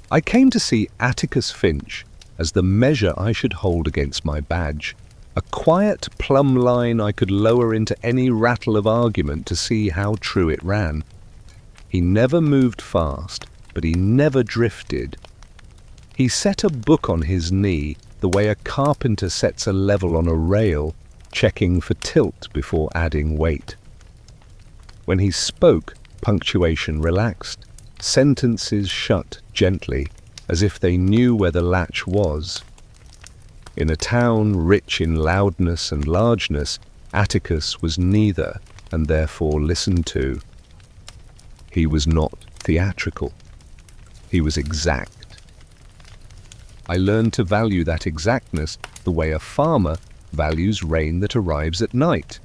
I came to see Atticus Finch as the measure I should hold against my badge, a quiet plumb line I could lower into any rattle of argument to see how true it ran. He never moved fast, but he never drifted. He set a book on his knee the way a carpenter sets a level on a rail, checking for tilt before adding weight. When he spoke, punctuation relaxed, sentences shut gently, as if they knew where the latch was. In a town rich in loudness and largeness, Atticus was neither, and therefore listened to. He was not theatrical. He was exact. I learned to value that exactness the way a farmer values rain that arrives at night.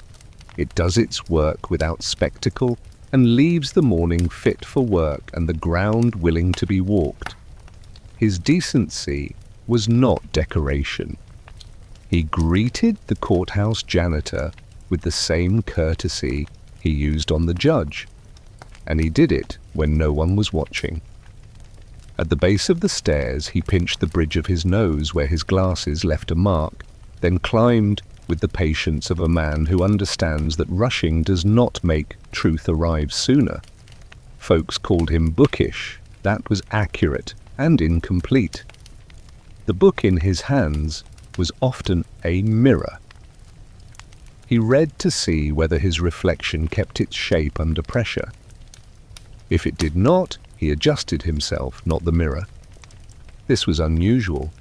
It does its work without spectacle and leaves the morning fit for work and the ground willing to be walked. His decency was not decoration. He greeted the courthouse janitor with the same courtesy he used on the judge, and he did it when no one was watching. At the base of the stairs, he pinched the bridge of his nose where his glasses left a mark, then climbed with the patience of a man who understands that rushing does not make truth arrive sooner. Folks called him bookish. That was accurate and incomplete. The book in his hands was often a mirror. He read to see whether his reflection kept its shape under pressure. If it did not, he adjusted himself, not the mirror. This was unusual.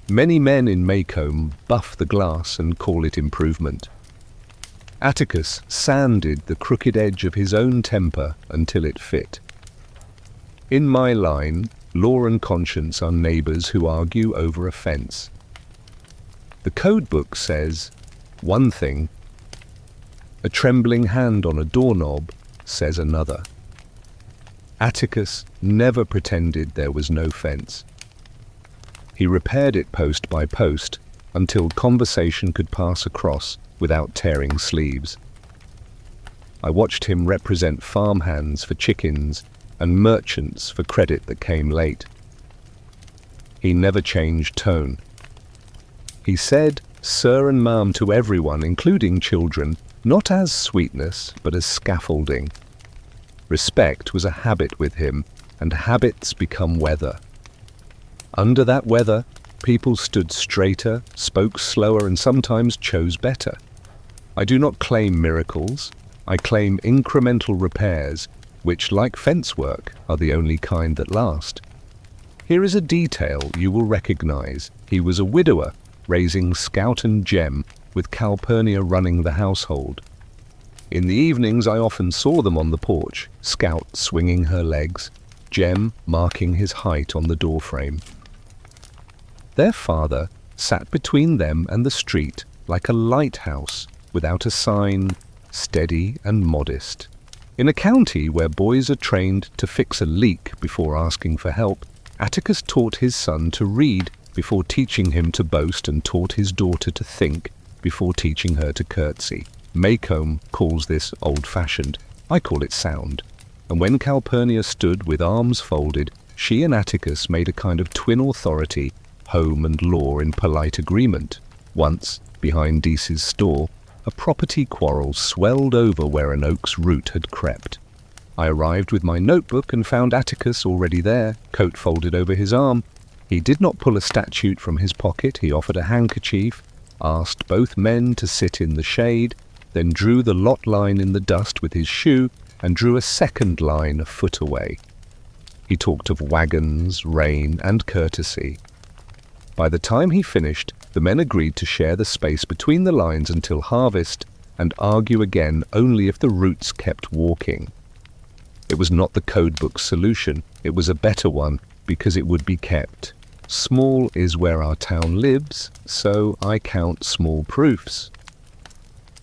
Many men in Maycomb buff the glass and call it improvement. Atticus sanded the crooked edge of his own temper until it fit. In my line, law and conscience are neighbors who argue over a fence. The code book says one thing. A trembling hand on a doorknob says another. Atticus never pretended there was no fence. He repaired it post by post until conversation could pass across without tearing sleeves. I watched him represent farmhands for chickens and merchants for credit that came late. He never changed tone. He said sir and ma'am to everyone, including children, not as sweetness, but as scaffolding. Respect was a habit with him, and habits become weather. Under that weather, people stood straighter, spoke slower, and sometimes chose better. I do not claim miracles. I claim incremental repairs, which, like fence work, are the only kind that last. Here is a detail you will recognize. He was a widower, raising Scout and Jem, with Calpurnia running the household. In the evenings I often saw them on the porch, Scout swinging her legs, Jem marking his height on the doorframe. Their father sat between them and the street like a lighthouse, without a sign, steady and modest. In a county where boys are trained to fix a leak before asking for help, Atticus taught his son to read before teaching him to boast, and taught his daughter to think before teaching her to curtsy. Maycomb calls this old-fashioned. I call it sound. And when Calpurnia stood with arms folded, she and Atticus made a kind of twin authority, home and law in polite agreement. Once, behind Dease's store, a property quarrel swelled over where an oak's root had crept. I arrived with my notebook and found Atticus already there, coat folded over his arm. He did not pull a statute from his pocket. He offered a handkerchief, asked both men to sit in the shade, then drew the lot line in the dust with his shoe and drew a second line a foot away. He talked of wagons, rain, and courtesy. By the time he finished, the men agreed to share the space between the lines until harvest and argue again only if the roots kept walking. It was not the codebook solution, it was a better one because it would be kept. Small is where our town lives, so I count small proofs.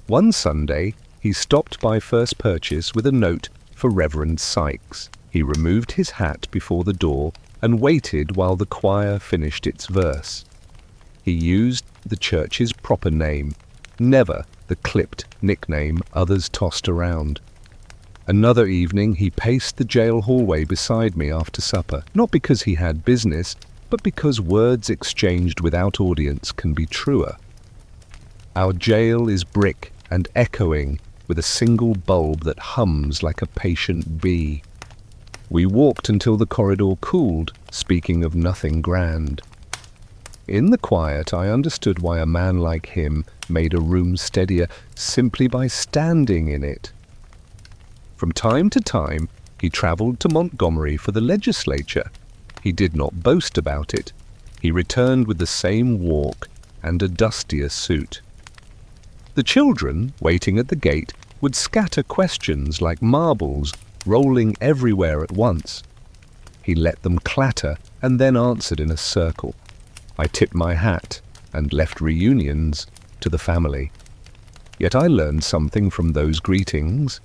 One Sunday, he stopped by First Purchase with a note for Reverend Sykes. He removed his hat before the door and waited while the choir finished its verse. He used the church's proper name, never the clipped nickname others tossed around. Another evening he paced the jail hallway beside me after supper, not because he had business, but because words exchanged without audience can be truer. Our jail is brick and echoing, with a single bulb that hums like a patient bee. We walked until the corridor cooled, speaking of nothing grand. In the quiet, I understood why a man like him made a room steadier simply by standing in it. From time to time, he travelled to Montgomery for the legislature. He did not boast about it. He returned with the same walk and a dustier suit. The children, waiting at the gate, would scatter questions like marbles, rolling everywhere at once. He let them clatter and then answered in a circle. I tipped my hat and left reunions to the family. Yet I learned something from those greetings.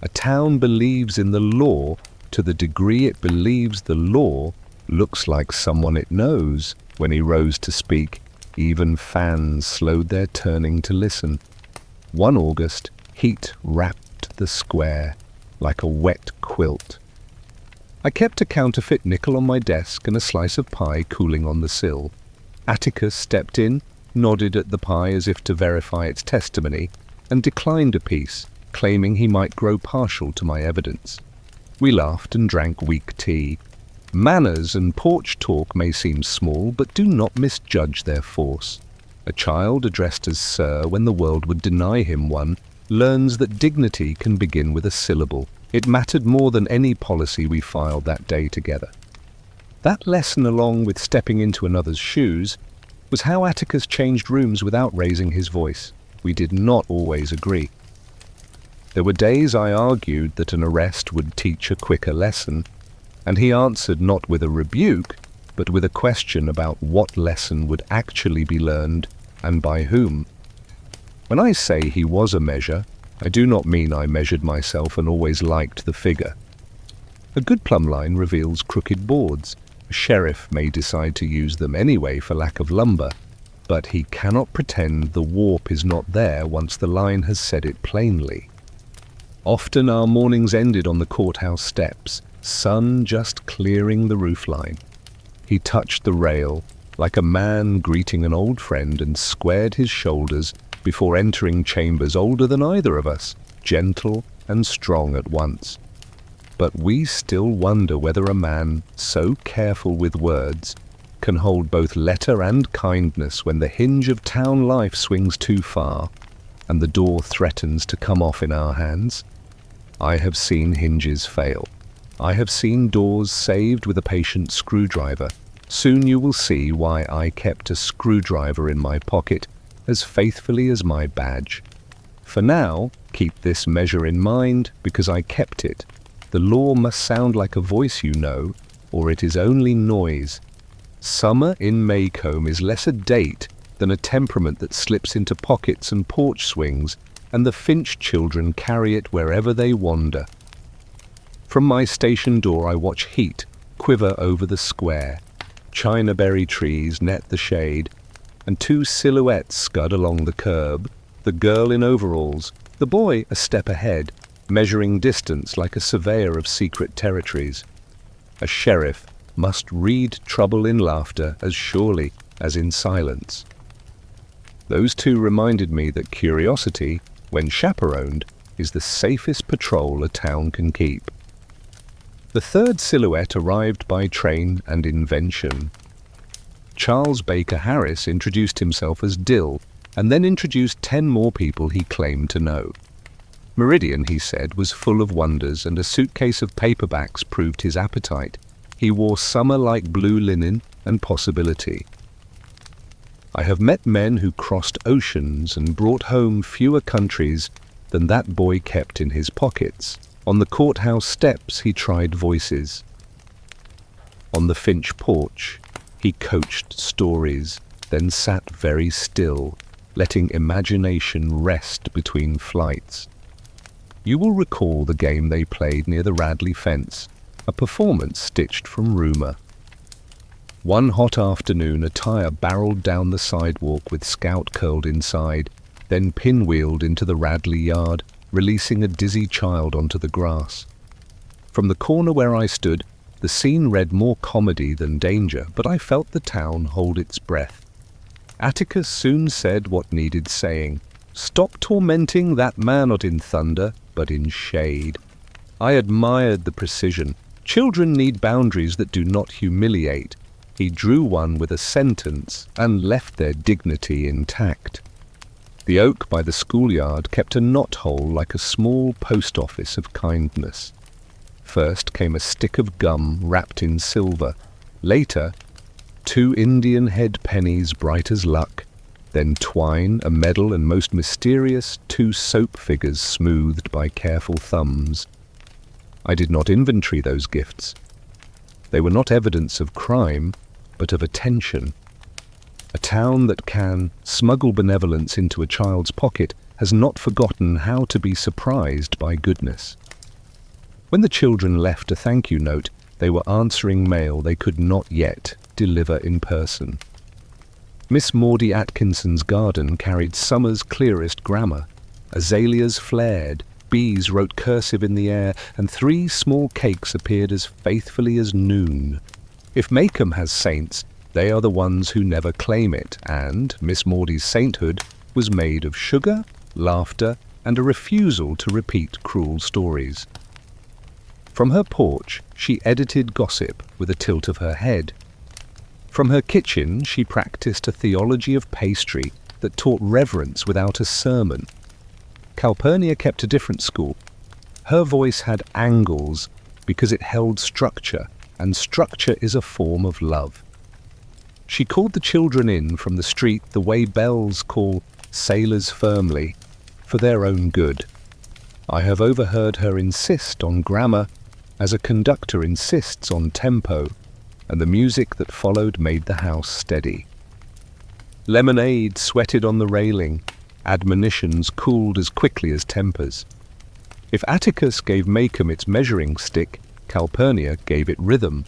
A town believes in the law to the degree it believes the law looks like someone it knows. When he rose to speak, even fans slowed their turning to listen. One August, heat wrapped the square like a wet quilt. I kept a counterfeit nickel on my desk and a slice of pie cooling on the sill. Atticus stepped in, nodded at the pie as if to verify its testimony, and declined a piece, claiming he might grow partial to my evidence. We laughed and drank weak tea. Manners and porch talk may seem small, but do not misjudge their force. A child addressed as Sir when the world would deny him one learns that dignity can begin with a syllable. It mattered more than any policy we filed that day together. That lesson, along with stepping into another's shoes, was how Atticus changed rooms without raising his voice. We did not always agree. There were days I argued that an arrest would teach a quicker lesson, and he answered not with a rebuke, but with a question about what lesson would actually be learned and by whom. When I say he was a measure, I do not mean I measured myself and always liked the figure. A good plumb line reveals crooked boards. A sheriff may decide to use them anyway for lack of lumber, but he cannot pretend the warp is not there once the line has said it plainly. Often our mornings ended on the courthouse steps, sun just clearing the roofline. He touched the rail like a man greeting an old friend and squared his shoulders before entering chambers older than either of us, gentle and strong at once. But we still wonder whether a man so careful with words can hold both letter and kindness when the hinge of town life swings too far and the door threatens to come off in our hands. I have seen hinges fail. I have seen doors saved with a patient screwdriver. Soon you will see why I kept a screwdriver in my pocket as faithfully as my badge. For now, keep this measure in mind because I kept it. The law must sound like a voice you know, or it is only noise. Summer in Maycomb is less a date than a temperament that slips into pockets and porch swings, and the Finch children carry it wherever they wander. From my station door I watch heat quiver over the square. Chinaberry trees net the shade, and two silhouettes scud along the curb, the girl in overalls, the boy a step ahead, measuring distance like a surveyor of secret territories. A sheriff must read trouble in laughter as surely as in silence. Those two reminded me that curiosity, when chaperoned, is the safest patrol a town can keep. The third silhouette arrived by train and invention. Charles Baker Harris introduced himself as Dill, and then introduced 10 more people he claimed to know. Meridian, he said, was full of wonders, and a suitcase of paperbacks proved his appetite. He wore summer like blue linen and possibility. I have met men who crossed oceans and brought home fewer countries than that boy kept in his pockets. On the courthouse steps he tried voices. On the Finch porch he coached stories, then sat very still, letting imagination rest between flights. You will recall the game they played near the Radley fence, a performance stitched from rumour. One hot afternoon a tire barreled down the sidewalk with Scout curled inside, then pinwheeled into the Radley yard, releasing a dizzy child onto the grass. From the corner where I stood, the scene read more comedy than danger, but I felt the town hold its breath. Atticus soon said what needed saying. "Stop tormenting that man not in thunder, but in shade." I admired the precision. Children need boundaries that do not humiliate. He drew one with a sentence and left their dignity intact. The oak by the schoolyard kept a knothole like a small post office of kindness. First came a stick of gum wrapped in silver. Later, 2 Indian head pennies bright as luck. Then twine, a medal, and most mysterious, 2 soap figures smoothed by careful thumbs. I did not inventory those gifts. They were not evidence of crime, but of attention. A town that can smuggle benevolence into a child's pocket has not forgotten how to be surprised by goodness. When the children left a thank you note, they were answering mail they could not yet deliver in person. Miss Maudie Atkinson's garden carried summer's clearest grammar. Azaleas flared, bees wrote cursive in the air, and 3 small cakes appeared as faithfully as noon. If Maycomb has saints, they are the ones who never claim it, and Miss Maudie's sainthood was made of sugar, laughter, and a refusal to repeat cruel stories. From her porch, she edited gossip with a tilt of her head. From her kitchen, she practiced a theology of pastry that taught reverence without a sermon. Calpurnia kept a different school. Her voice had angles because it held structure, and structure is a form of love. She called the children in from the street the way bells call sailors firmly, for their own good. I have overheard her insist on grammar as a conductor insists on tempo, and the music that followed made the house steady. Lemonade sweated on the railing. Admonitions cooled as quickly as tempers. If Atticus gave Maycomb its measuring stick, Calpurnia gave it rhythm.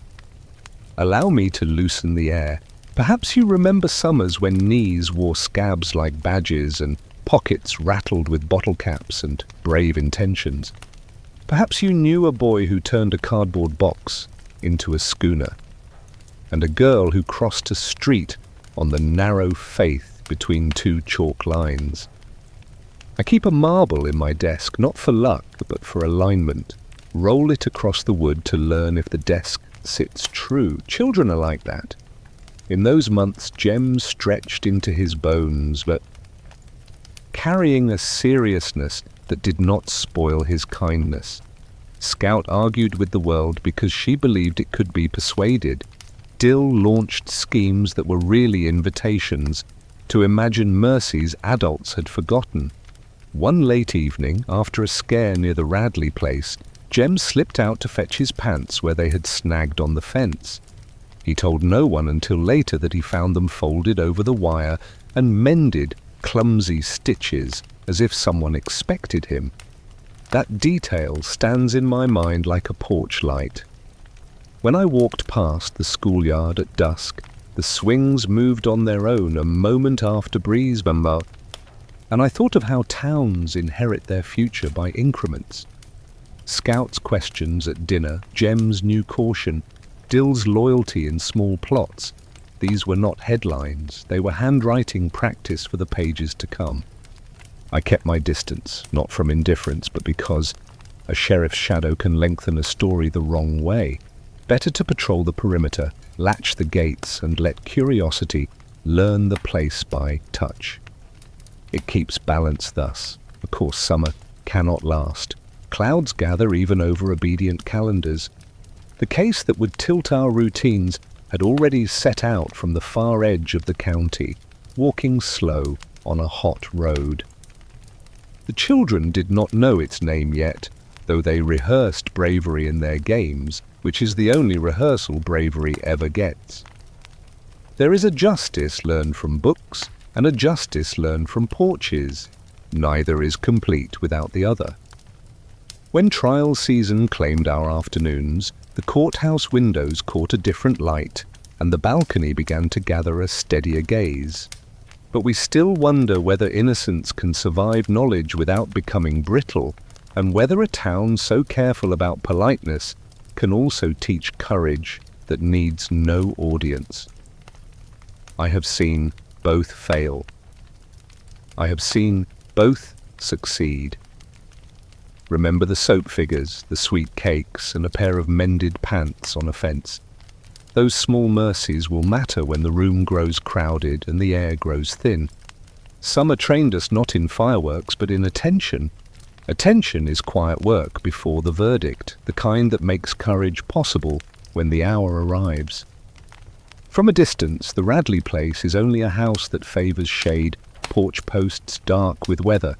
Allow me to loosen the air. Perhaps you remember summers when knees wore scabs like badges and pockets rattled with bottle caps and brave intentions. Perhaps you knew a boy who turned a cardboard box into a schooner, and a girl who crossed a street on the narrow faith between 2 chalk lines. I keep a marble in my desk, not for luck, but for alignment. Roll it across the wood to learn if the desk sits true. Children are like that. In those months, Jem stretched into his bones, but carrying a seriousness that did not spoil his kindness. Scout argued with the world because she believed it could be persuaded. Dill launched schemes that were really invitations to imagine mercies adults had forgotten. One late evening, after a scare near the Radley place, Jem slipped out to fetch his pants where they had snagged on the fence. He told no one until later that he found them folded over the wire and mended clumsy stitches as if someone expected him. That detail stands in my mind like a porch light. When I walked past the schoolyard at dusk, the swings moved on their own a moment after breeze bamba, and I thought of how towns inherit their future by increments. Scout's questions at dinner, Jem's new caution, Dill's loyalty in small plots. These were not headlines, they were handwriting practice for the pages to come. I kept my distance, not from indifference, but because a sheriff's shadow can lengthen a story the wrong way. Better to patrol the perimeter, latch the gates, and let curiosity learn the place by touch. It keeps balance thus. Of course, summer cannot last. Clouds gather even over obedient calendars. The case that would tilt our routines had already set out from the far edge of the county, walking slow on a hot road. The children did not know its name yet, though they rehearsed bravery in their games, which is the only rehearsal bravery ever gets. There is a justice learned from books and a justice learned from porches. Neither is complete without the other. When trial season claimed our afternoons, the courthouse windows caught a different light, and the balcony began to gather a steadier gaze. But we still wonder whether innocence can survive knowledge without becoming brittle, and whether a town so careful about politeness can also teach courage that needs no audience. I have seen both fail. I have seen both succeed. Remember the soap figures, the sweet cakes, and a pair of mended pants on a fence. Those small mercies will matter when the room grows crowded and the air grows thin. Summer trained us not in fireworks but in attention. Attention is quiet work before the verdict, the kind that makes courage possible when the hour arrives. From a distance, the Radley place is only a house that favours shade, porch posts dark with weather,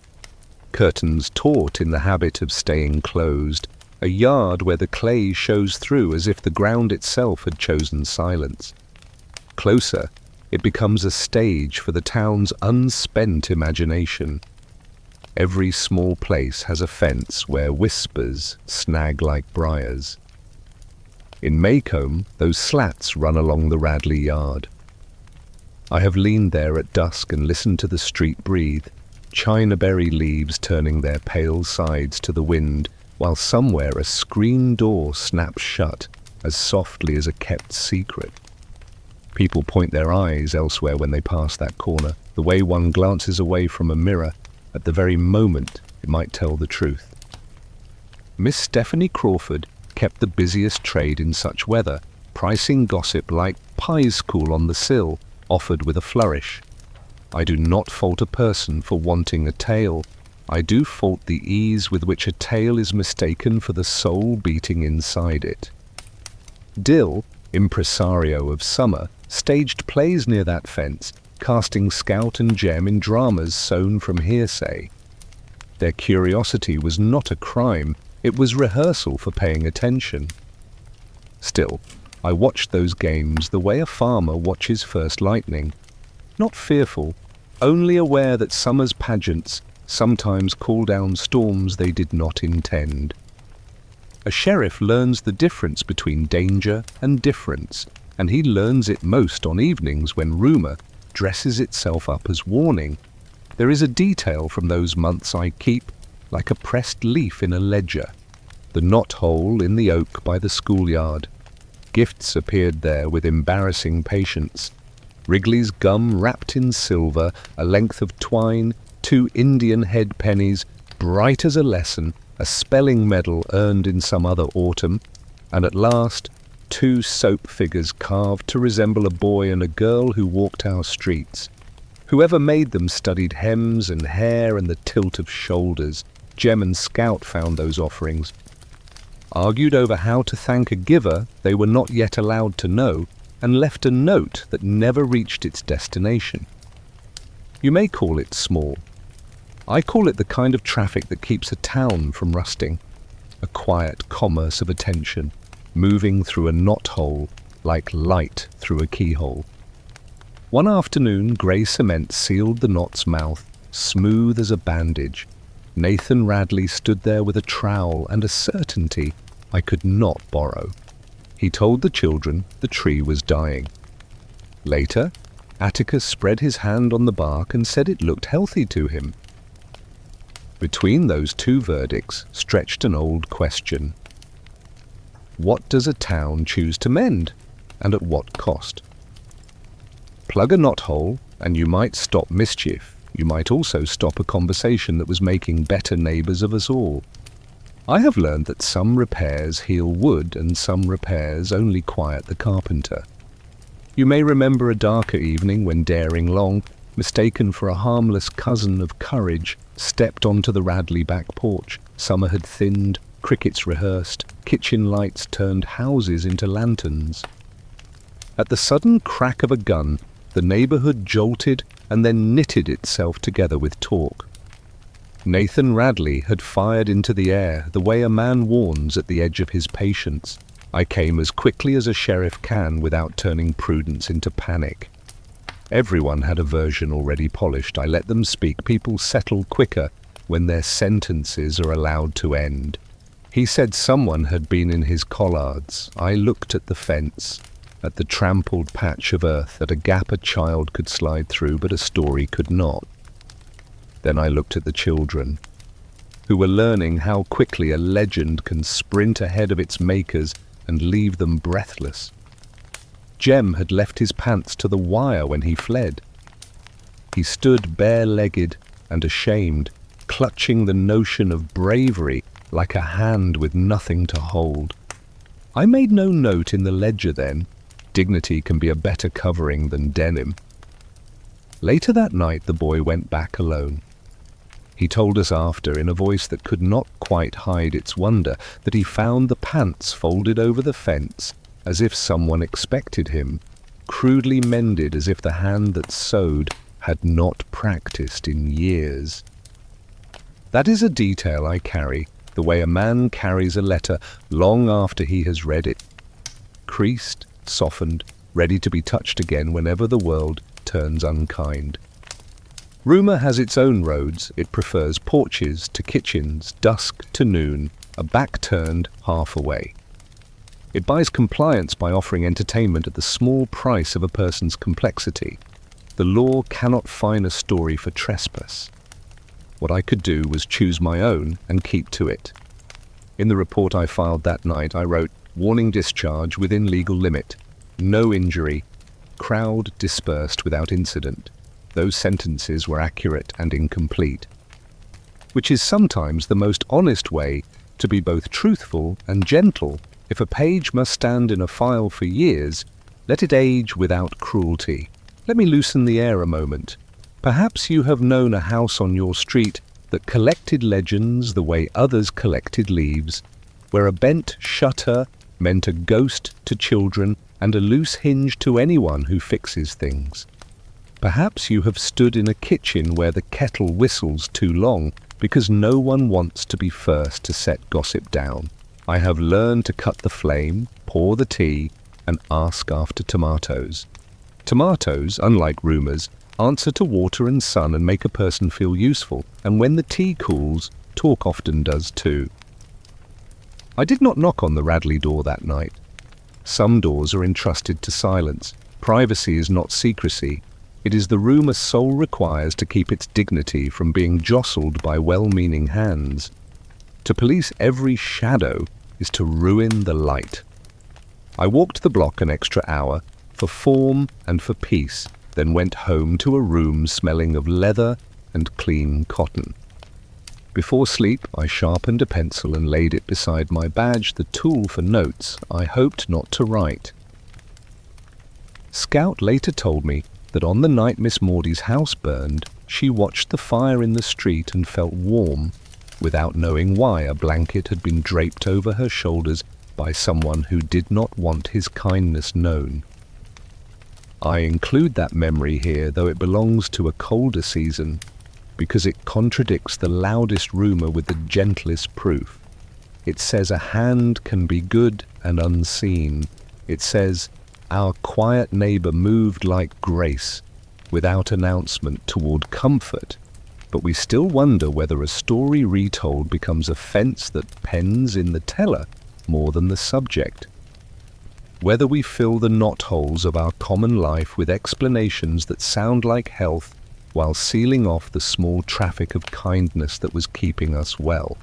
curtains taut in the habit of staying closed, a yard where the clay shows through as if the ground itself had chosen silence. Closer, it becomes a stage for the town's unspent imagination. Every small place has a fence where whispers snag like briars. In Maycomb, those slats run along the Radley yard. I have leaned there at dusk and listened to the street breathe, chinaberry leaves turning their pale sides to the wind, while somewhere a screen door snaps shut as softly as a kept secret. People point their eyes elsewhere when they pass that corner, the way one glances away from a mirror at the very moment it might tell the truth. Miss Stephanie Crawford kept the busiest trade in such weather, pricing gossip like pie school on the sill, offered with a flourish. I do not fault a person for wanting a tale. I do fault the ease with which a tale is mistaken for the soul beating inside it. Dill, impresario of summer, staged plays near that fence, casting Scout and Gem in dramas sown from hearsay. Their curiosity was not a crime, it was rehearsal for paying attention. Still, I watched those games the way a farmer watches first lightning, not fearful, only aware that summer's pageants sometimes call down storms they did not intend. A sheriff learns the difference between danger and difference, and he learns it most on evenings when rumour dresses itself up as warning. There is a detail from those months I keep, like a pressed leaf in a ledger. The knot-hole in the oak by the schoolyard. Gifts appeared there with embarrassing patience. Wrigley's gum wrapped in silver, a length of twine, 2 Indian head pennies, bright as a lesson, a spelling medal earned in some other autumn, and at last 2 soap figures carved to resemble a boy and a girl who walked our streets. Whoever made them studied hems and hair and the tilt of shoulders. Gem and Scout found those offerings. Argued over how to thank a giver they were not yet allowed to know, and left a note that never reached its destination. You may call it small. I call it the kind of traffic that keeps a town from rusting. A quiet commerce of attention, moving through a knot-hole like light through a keyhole. One afternoon, grey cement sealed the knot's mouth, smooth as a bandage. Nathan Radley stood there with a trowel and a certainty I could not borrow. He told the children the tree was dying. Later, Atticus spread his hand on the bark and said it looked healthy to him. Between those 2 verdicts stretched an old question. What does a town choose to mend, and at what cost? Plug a knothole, and you might stop mischief. You might also stop a conversation that was making better neighbours of us all. I have learned that some repairs heal wood and some repairs only quiet the carpenter. You may remember a darker evening when Daring Long, mistaken for a harmless cousin of courage, stepped onto the Radley back porch. Summer had thinned, crickets rehearsed, kitchen lights turned houses into lanterns. At the sudden crack of a gun, the neighbourhood jolted and then knitted itself together with talk. Nathan Radley had fired into the air the way a man warns at the edge of his patience. I came as quickly as a sheriff can without turning prudence into panic. Everyone had a version already polished. I let them speak. People settle quicker when their sentences are allowed to end. He said someone had been in his collards. I looked at the fence. at the trampled patch of earth, at a gap a child could slide through but a story could not. Then I looked at the children, who were learning how quickly a legend can sprint ahead of its makers and leave them breathless. Jem had left his pants to the wire when he fled. He stood bare-legged and ashamed, clutching the notion of bravery like a hand with nothing to hold. I made no note in the ledger then. Dignity can be a better covering than denim. Later that night the boy went back alone. He told us after, in a voice that could not quite hide its wonder, that he found the pants folded over the fence as if someone expected him, crudely mended as if the hand that sewed had not practiced in years. That is a detail I carry, the way a man carries a letter long after he has read it, creased, softened, ready to be touched again whenever the world turns unkind. Rumour has its own roads. It prefers porches to kitchens, dusk to noon, a back turned half away. It buys compliance by offering entertainment at the small price of a person's complexity. The law cannot fine a story for trespass. What I could do was choose my own and keep to it. In the report I filed that night, I wrote, "Warning discharge within legal limit. No injury. Crowd dispersed without incident." Those sentences were accurate and incomplete, which is sometimes the most honest way to be both truthful and gentle. If a page must stand in a file for years, let it age without cruelty. Let me loosen the air a moment. Perhaps you have known a house on your street that collected legends the way others collected leaves, where a bent shutter meant a ghost to children and a loose hinge to anyone who fixes things. Perhaps you have stood in a kitchen where the kettle whistles too long because no one wants to be first to set gossip down. I have learned to cut the flame, pour the tea, and ask after tomatoes. Tomatoes, unlike rumours, answer to water and sun and make a person feel useful, and when the tea cools, talk often does too. I did not knock on the Radley door that night. Some doors are entrusted to silence. Privacy is not secrecy. It is the room a soul requires to keep its dignity from being jostled by well-meaning hands. To police every shadow is to ruin the light. I walked the block an extra hour, for form and for peace, then went home to a room smelling of leather and clean cotton. Before sleep, I sharpened a pencil and laid it beside my badge, the tool for notes I hoped not to write. Scout later told me that on the night Miss Maudie's house burned, she watched the fire in the street and felt warm, without knowing why a blanket had been draped over her shoulders by someone who did not want his kindness known. I include that memory here, though it belongs to a colder season, because it contradicts the loudest rumour with the gentlest proof. It says a hand can be good and unseen. It says, our quiet neighbour moved like grace, without announcement, toward comfort, but we still wonder whether a story retold becomes a fence that pens in the teller more than the subject. Whether we fill the knotholes of our common life with explanations that sound like health while sealing off the small traffic of kindness that was keeping us well.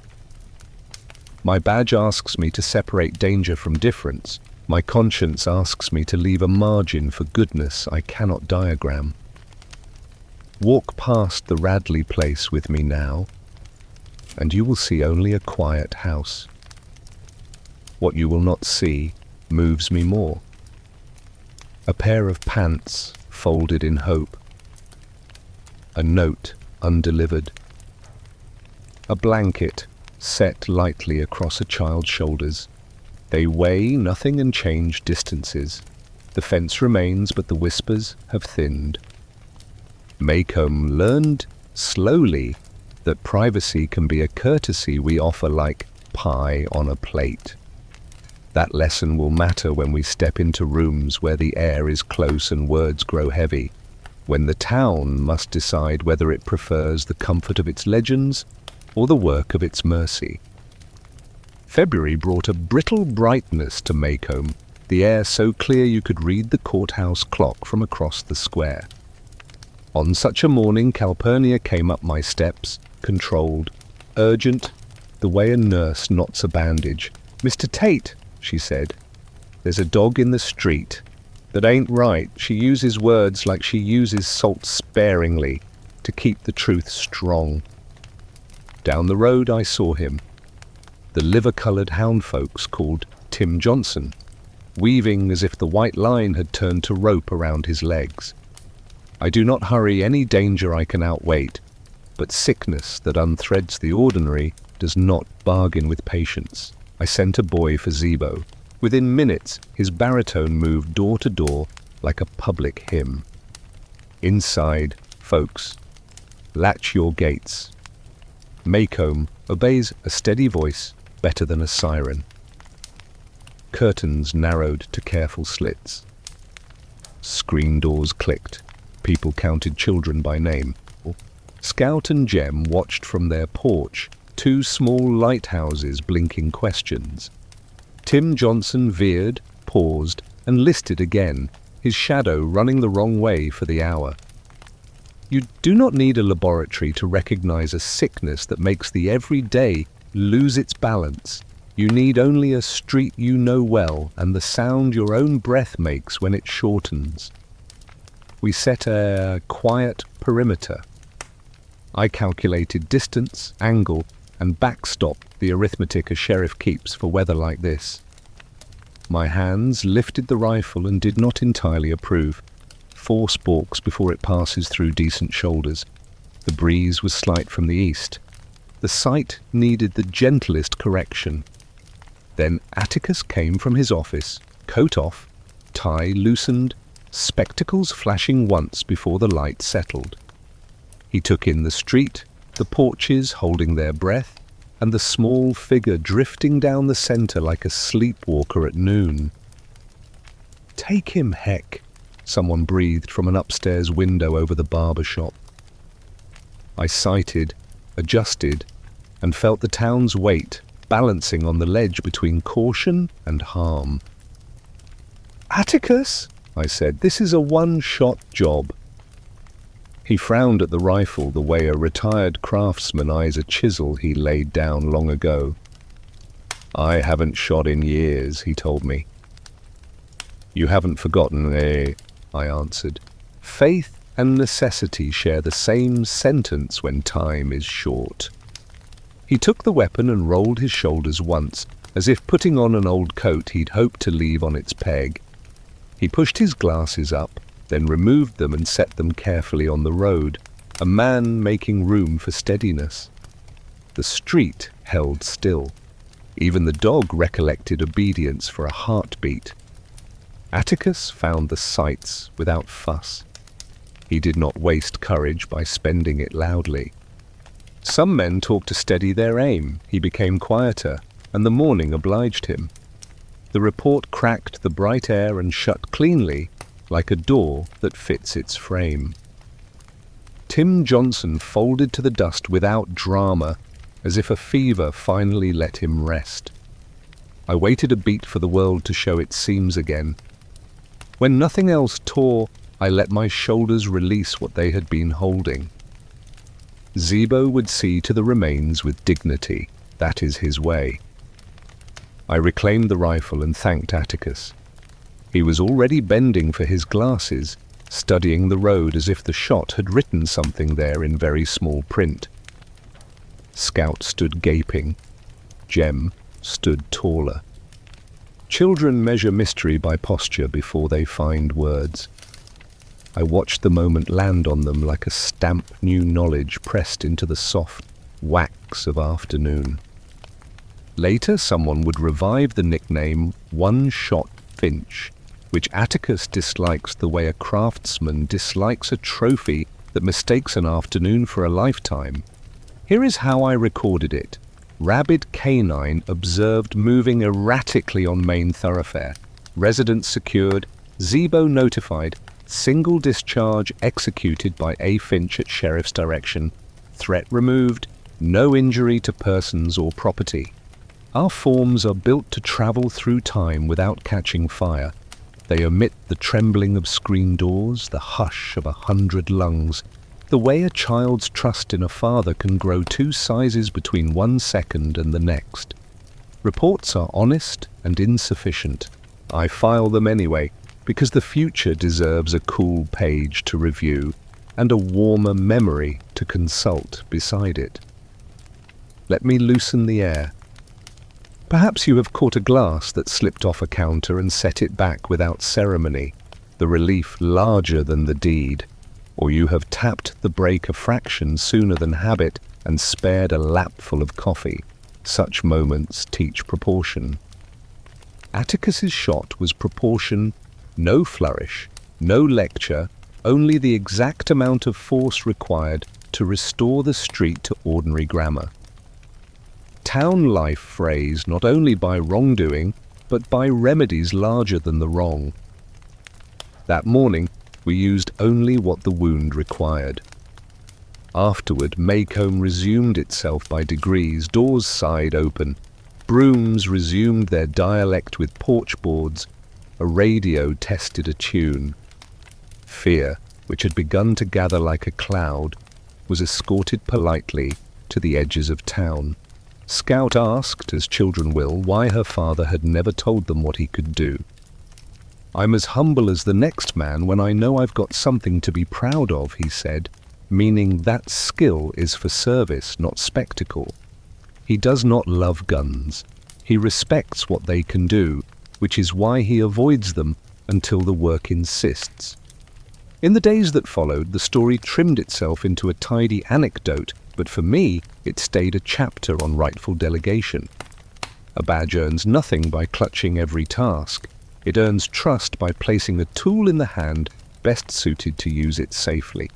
My badge asks me to separate danger from difference. My conscience asks me to leave a margin for goodness I cannot diagram. Walk past the Radley place with me now, and you will see only a quiet house. What you will not see moves me more. A pair of pants folded in hope. A note undelivered. A blanket set lightly across a child's shoulders. They weigh nothing and change distances. The fence remains, but the whispers have thinned. Maycomb learned slowly that privacy can be a courtesy we offer like pie on a plate. That lesson will matter when we step into rooms where the air is close and words grow heavy, when the town must decide whether it prefers the comfort of its legends or the work of its mercy. February brought a brittle brightness to Maycomb. the air so clear you could read the courthouse clock from across the square. On such a morning, Calpurnia came up my steps, controlled, urgent, the way a nurse knots a bandage. "Mr. Tate," she said, "there's a dog in the street. That ain't right." She uses words like she uses salt sparingly to keep the truth strong. Down the road I saw him, the liver-coloured hound folks called Tim Johnson, weaving as if the white line had turned to rope around his legs. I do not hurry any danger I can outwait, but sickness that unthreads the ordinary does not bargain with patience. I sent a boy for Zebo. Within minutes, his baritone moved door to door like a public hymn. Inside, folks, latch your gates. Maycomb obeys a steady voice better than a siren. Curtains narrowed to careful slits. Screen doors clicked. People counted children by name. Scout and Jem watched from their porch, two small lighthouses blinking questions. Tim Johnson veered, paused, and listed again, his shadow running the wrong way for the hour. You do not need a laboratory to recognize a sickness that makes the everyday lose its balance. You need only a street you know well and the sound your own breath makes when it shortens. We set a quiet perimeter. I calculated distance, angle, and backstopped the arithmetic a sheriff keeps for weather like this. My hands lifted the rifle and did not entirely approve. 4 sporks before it passes through decent shoulders. The breeze was slight from the east. The sight needed the gentlest correction. Then Atticus came from his office, coat off, tie loosened, spectacles flashing once before the light settled. He took in the street, the porches holding their breath, and the small figure drifting down the center like a sleepwalker at noon. "Take him, Heck," someone breathed from an upstairs window over the barber shop. I sighted, adjusted, and felt the town's weight balancing on the ledge between caution and harm. "Atticus," I said, "this is a one-shot job." He frowned at the rifle the way a retired craftsman eyes a chisel he laid down long ago. "I haven't shot in years," he told me. "You haven't forgotten, eh?" I answered. Faith and necessity share the same sentence when time is short. He took the weapon and rolled his shoulders once, as if putting on an old coat he'd hoped to leave on its peg. He pushed his glasses up, then removed them and set them carefully on the road, a man making room for steadiness. The street held still. Even the dog recollected obedience for a heartbeat. Atticus found the sights without fuss. He did not waste courage by spending it loudly. Some men talked to steady their aim. He became quieter, and the morning obliged him. The report cracked the bright air and shut cleanly, like a door that fits its frame. Tim Johnson folded to the dust without drama, as if a fever finally let him rest. I waited a beat for the world to show its seams again. When nothing else tore, I let my shoulders release what they had been holding. Zebo would see to the remains with dignity. That is his way. I reclaimed the rifle and thanked Atticus. He was already bending for his glasses, studying the road as if the shot had written something there in very small print. Scout stood gaping. Jem stood taller. Children measure mystery by posture before they find words. I watched the moment land on them like a stamp new knowledge pressed into the soft wax of afternoon. Later, someone would revive the nickname One-Shot Finch, which Atticus dislikes the way a craftsman dislikes a trophy that mistakes an afternoon for a lifetime. Here is how I recorded it. Rabid canine observed moving erratically on main thoroughfare. Residents secured. Zebo notified. Single discharge executed by A. Finch at sheriff's direction. Threat removed. No injury to persons or property. Our forms are built to travel through time without catching fire. They omit the trembling of screen doors, the hush of 100 lungs. The way a child's trust in a father can grow 2 sizes between 1 second and the next. Reports are honest and insufficient. I file them anyway, because the future deserves a cool page to review and a warmer memory to consult beside it. Let me loosen the air. Perhaps you have caught a glass that slipped off a counter and set it back without ceremony, the relief larger than the deed. Or you have tapped the brake a fraction sooner than habit and spared a lapful of coffee. Such moments teach proportion. Atticus's shot was proportion, no flourish, no lecture, only the exact amount of force required to restore the street to ordinary grammar. Town life phrased not only by wrongdoing, but by remedies larger than the wrong. That morning, we used only what the wound required. Afterward, Maycomb resumed itself by degrees, doors sighed open, brooms resumed their dialect with porch boards, a radio tested a tune. Fear, which had begun to gather like a cloud, was escorted politely to the edges of town. Scout asked, as children will, why her father had never told them what he could do. "I'm as humble as the next man when I know I've got something to be proud of," he said, meaning that skill is for service, not spectacle. He does not love guns. He respects what they can do, which is why he avoids them until the work insists. In the days that followed, the story trimmed itself into a tidy anecdote, but for me, it stayed a chapter on rightful delegation. A badge earns nothing by clutching every task. It earns trust by placing a tool in the hand best suited to use it safely.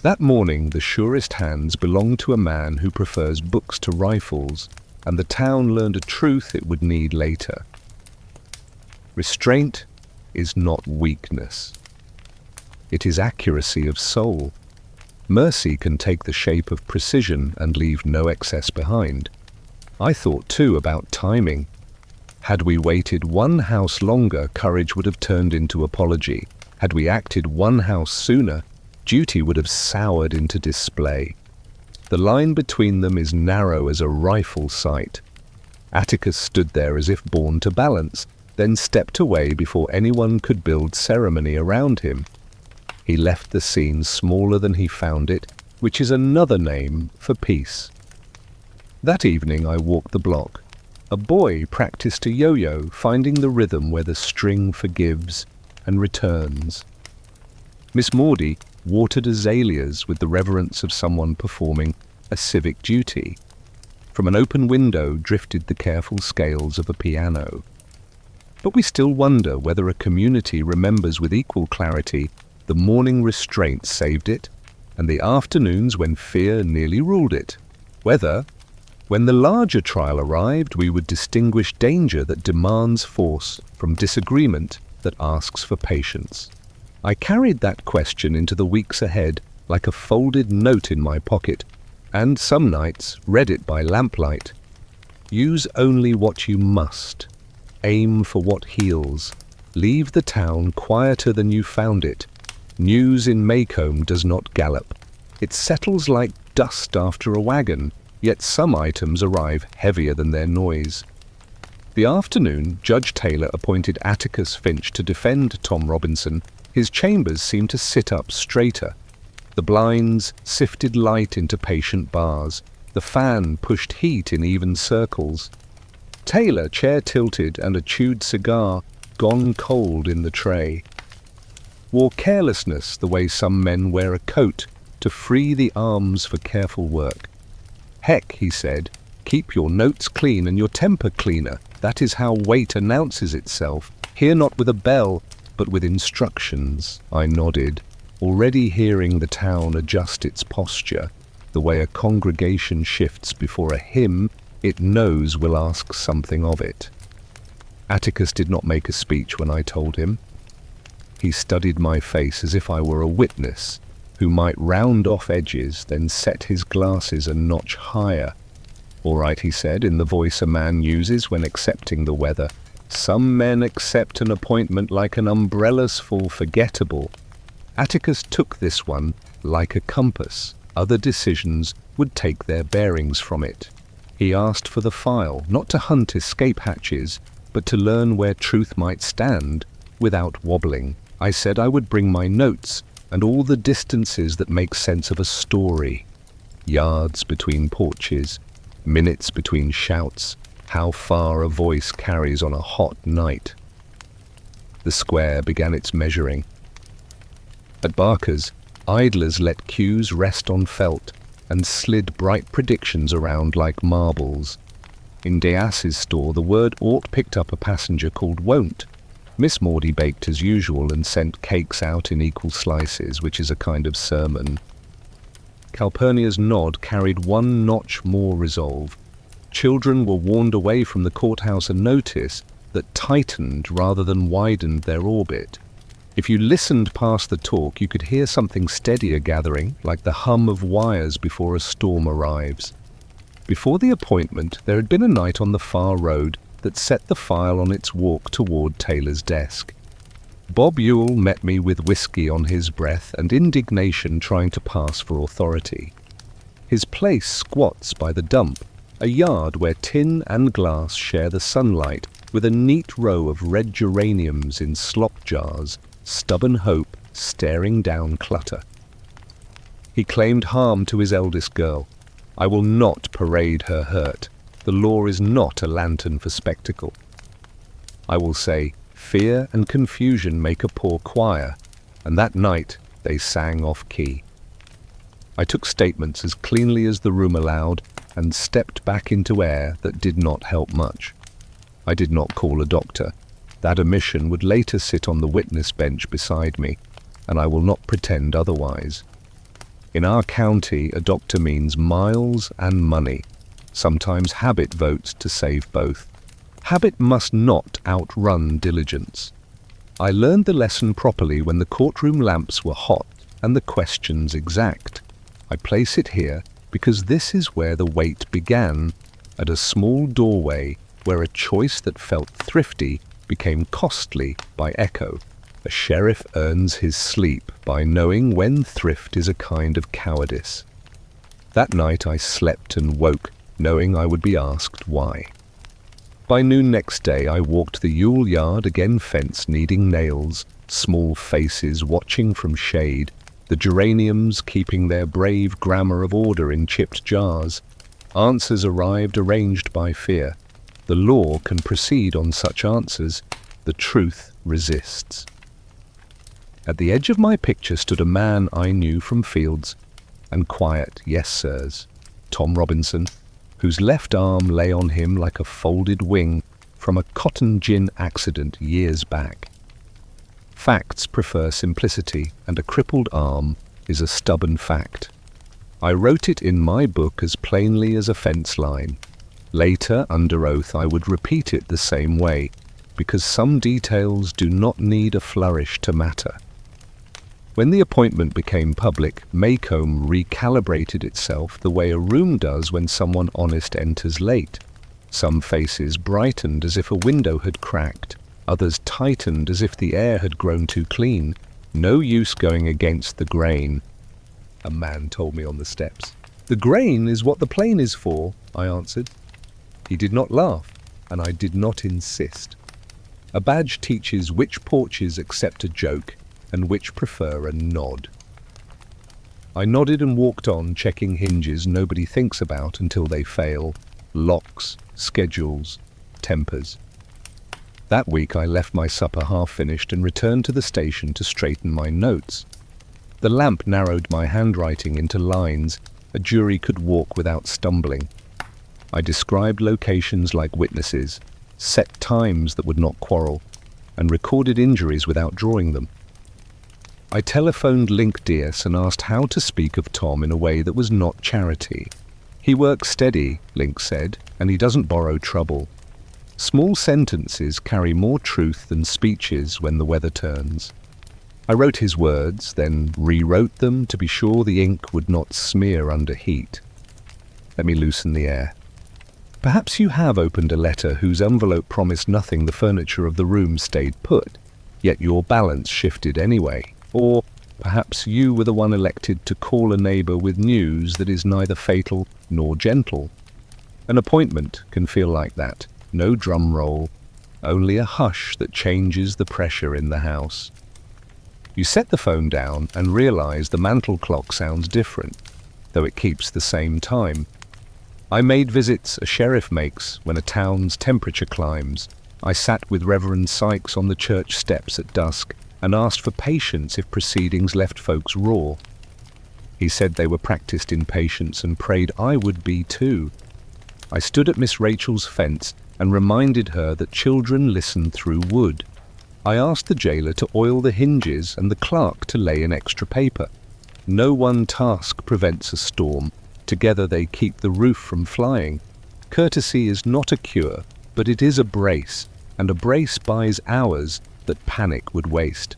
That morning, the surest hands belonged to a man who prefers books to rifles, and the town learned a truth it would need later. Restraint is not weakness. It is accuracy of soul. Mercy can take the shape of precision and leave no excess behind. I thought too about timing. Had we waited 1 house longer, courage would have turned into apology. Had we acted 1 house sooner, duty would have soured into display. The line between them is narrow as a rifle sight. Atticus stood there as if born to balance, then stepped away before anyone could build ceremony around him. He left the scene smaller than he found it, which is another name for peace. That evening I walked the block. A boy practiced a yo-yo, finding the rhythm where the string forgives and returns. Miss Maudie watered azaleas with the reverence of someone performing a civic duty. From an open window drifted the careful scales of a piano. But we still wonder whether a community remembers with equal clarity the morning restraint saved it, and the afternoons when fear nearly ruled it. Whether, when the larger trial arrived, we would distinguish danger that demands force from disagreement that asks for patience. I carried that question into the weeks ahead like a folded note in my pocket, and some nights read it by lamplight. Use only what you must. Aim for what heals. Leave the town quieter than you found it. News in Maycomb does not gallop. It settles like dust after a wagon, yet some items arrive heavier than their noise. The afternoon, Judge Taylor appointed Atticus Finch to defend Tom Robinson. His chambers seemed to sit up straighter. The blinds sifted light into patient bars. The fan pushed heat in even circles. Taylor, chair tilted and a chewed cigar, gone cold in the tray, wore carelessness the way some men wear a coat to free the arms for careful work. "Heck," he said, "keep your notes clean and your temper cleaner. That is how weight announces itself. Here not with a bell, but with instructions." I nodded, already hearing the town adjust its posture, the way a congregation shifts before a hymn it knows will ask something of it. Atticus did not make a speech when I told him. He studied my face as if I were a witness who might round off edges, then set his glasses a notch higher. "All right," he said, in the voice a man uses when accepting the weather. "Some men accept an appointment like an umbrella's full forgettable. Atticus took this one like a compass. Other decisions would take their bearings from it. He asked for the file, not to hunt escape hatches, but to learn where truth might stand without wobbling. I said I would bring my notes and all the distances that make sense of a story. Yards between porches, minutes between shouts, how far a voice carries on a hot night." The square began its measuring. At Barker's, idlers let cues rest on felt and slid bright predictions around like marbles. In Deas's store, the word ought picked up a passenger called won't. Miss Maudie baked as usual and sent cakes out in equal slices, which is a kind of sermon. Calpurnia's nod carried one notch more resolve. Children were warned away from the courthouse a notice that tightened rather than widened their orbit. If you listened past the talk, you could hear something steadier gathering, like the hum of wires before a storm arrives. Before the appointment, there had been a night on the far road that set the file on its walk toward Taylor's desk. Bob Ewell met me with whiskey on his breath and indignation trying to pass for authority. His place squats by the dump, a yard where tin and glass share the sunlight, with a neat row of red geraniums in slop jars, stubborn hope staring down clutter. He claimed harm to his eldest girl. "I will not parade her hurt. The law is not a lantern for spectacle." I will say, fear and confusion make a poor choir, and that night they sang off-key. I took statements as cleanly as the room allowed and stepped back into air that did not help much. I did not call a doctor. That omission would later sit on the witness bench beside me, and I will not pretend otherwise. In our county, a doctor means miles and money. Sometimes habit votes to save both. Habit must not outrun diligence. I learned the lesson properly when the courtroom lamps were hot and the questions exact. I place it here because this is where the wait began, at a small doorway where a choice that felt thrifty became costly by echo. A sheriff earns his sleep by knowing when thrift is a kind of cowardice. That night I slept and woke, knowing I would be asked why. By noon next day I walked the Yule yard, again fence needing nails, small faces watching from shade, the geraniums keeping their brave grammar of order in chipped jars. Answers arrived arranged by fear. The law can proceed on such answers. The truth resists. At the edge of my picture stood a man I knew from fields, and quiet, yes sirs, Tom Robinson, whose left arm lay on him like a folded wing from a cotton gin accident years back. Facts prefer simplicity, and a crippled arm is a stubborn fact. I wrote it in my book as plainly as a fence line. Later, under oath, I would repeat it the same way, because some details do not need a flourish to matter. When the appointment became public, Maycomb recalibrated itself the way a room does when someone honest enters late. Some faces brightened as if a window had cracked, others tightened as if the air had grown too clean. No use going against the grain, a man told me on the steps. "The grain is what the plane is for," I answered. He did not laugh, and I did not insist. A badge teaches which porches accept a joke and which prefer a nod. I nodded and walked on, checking hinges nobody thinks about until they fail, locks, schedules, tempers. That week I left my supper half finished and returned to the station to straighten my notes. The lamp narrowed my handwriting into lines a jury could walk without stumbling. I described locations like witnesses, set times that would not quarrel, and recorded injuries without drawing them. I telephoned Link Diaz and asked how to speak of Tom in a way that was not charity. "He works steady," Link said, "and he doesn't borrow trouble. Small sentences carry more truth than speeches when the weather turns." I wrote his words, then rewrote them to be sure the ink would not smear under heat. Let me loosen the air. Perhaps you have opened a letter whose envelope promised nothing. The furniture of the room stayed put, yet your balance shifted anyway. Or perhaps you were the one elected to call a neighbor with news that is neither fatal nor gentle. An appointment can feel like that. No drum roll, only a hush that changes the pressure in the house. You set the phone down and realize the mantel clock sounds different, though it keeps the same time. I made visits a sheriff makes when a town's temperature climbs. I sat with Reverend Sykes on the church steps at dusk and asked for patience if proceedings left folks raw. He said they were practiced in patience and prayed I would be too. I stood at Miss Rachel's fence and reminded her that children listen through wood. I asked the jailer to oil the hinges and the clerk to lay an extra paper. No one task prevents a storm. Together they keep the roof from flying. Courtesy is not a cure, but it is a brace, and a brace buys hours that panic would waste.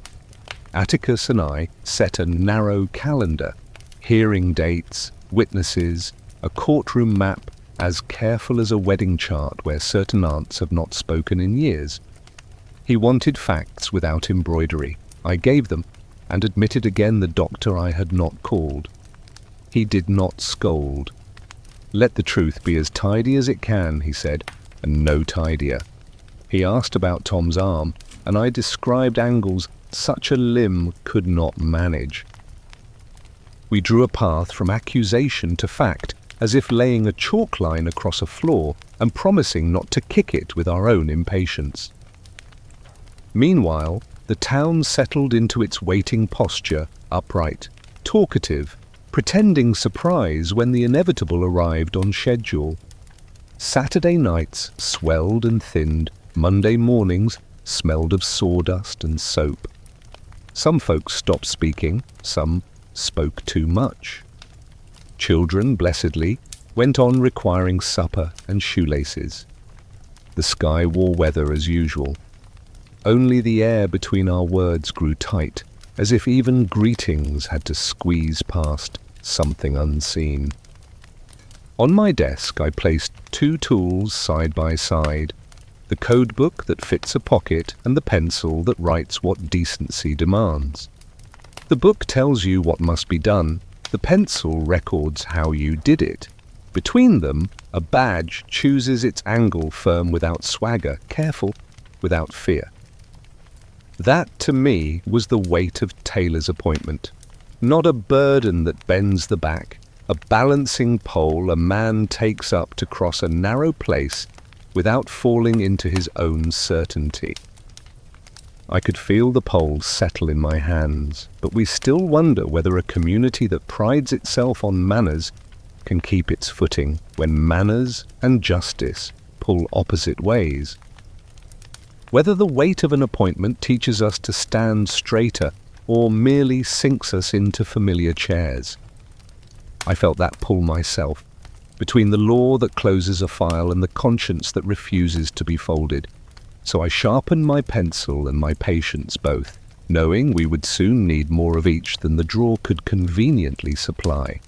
Atticus and I set a narrow calendar, hearing dates, witnesses, a courtroom map as careful as a wedding chart where certain aunts have not spoken in years. He wanted facts without embroidery. I gave them, and admitted again the doctor I had not called. He did not scold. Let the truth be as tidy as it can, he said, and no tidier. He asked about Tom's arm, and I described angles such a limb could not manage. We drew a path from accusation to fact, as if laying a chalk line across a floor and promising not to kick it with our own impatience. Meanwhile, the town settled into its waiting posture, upright, talkative, pretending surprise when the inevitable arrived on schedule. Saturday nights swelled and thinned, Monday mornings smelled of sawdust and soap. Some folks stopped speaking, some spoke too much. Children, blessedly, went on requiring supper and shoelaces. The sky wore weather as usual. Only the air between our words grew tight, as if even greetings had to squeeze past something unseen. On my desk I placed two tools side by side, the code book that fits a pocket and the pencil that writes what decency demands. The book tells you what must be done, the pencil records how you did it. Between them, a badge chooses its angle, firm without swagger, careful without fear. That, to me, was the weight of Taylor's appointment. Not a burden that bends the back, a balancing pole a man takes up to cross a narrow place without falling into his own certainty. I could feel the pole settle in my hands, but we still wonder whether a community that prides itself on manners can keep its footing when manners and justice pull opposite ways. Whether the weight of an appointment teaches us to stand straighter or merely sinks us into familiar chairs. I felt that pull myself, between the law that closes a file and the conscience that refuses to be folded. So I sharpened my pencil and my patience both, knowing we would soon need more of each than the drawer could conveniently supply.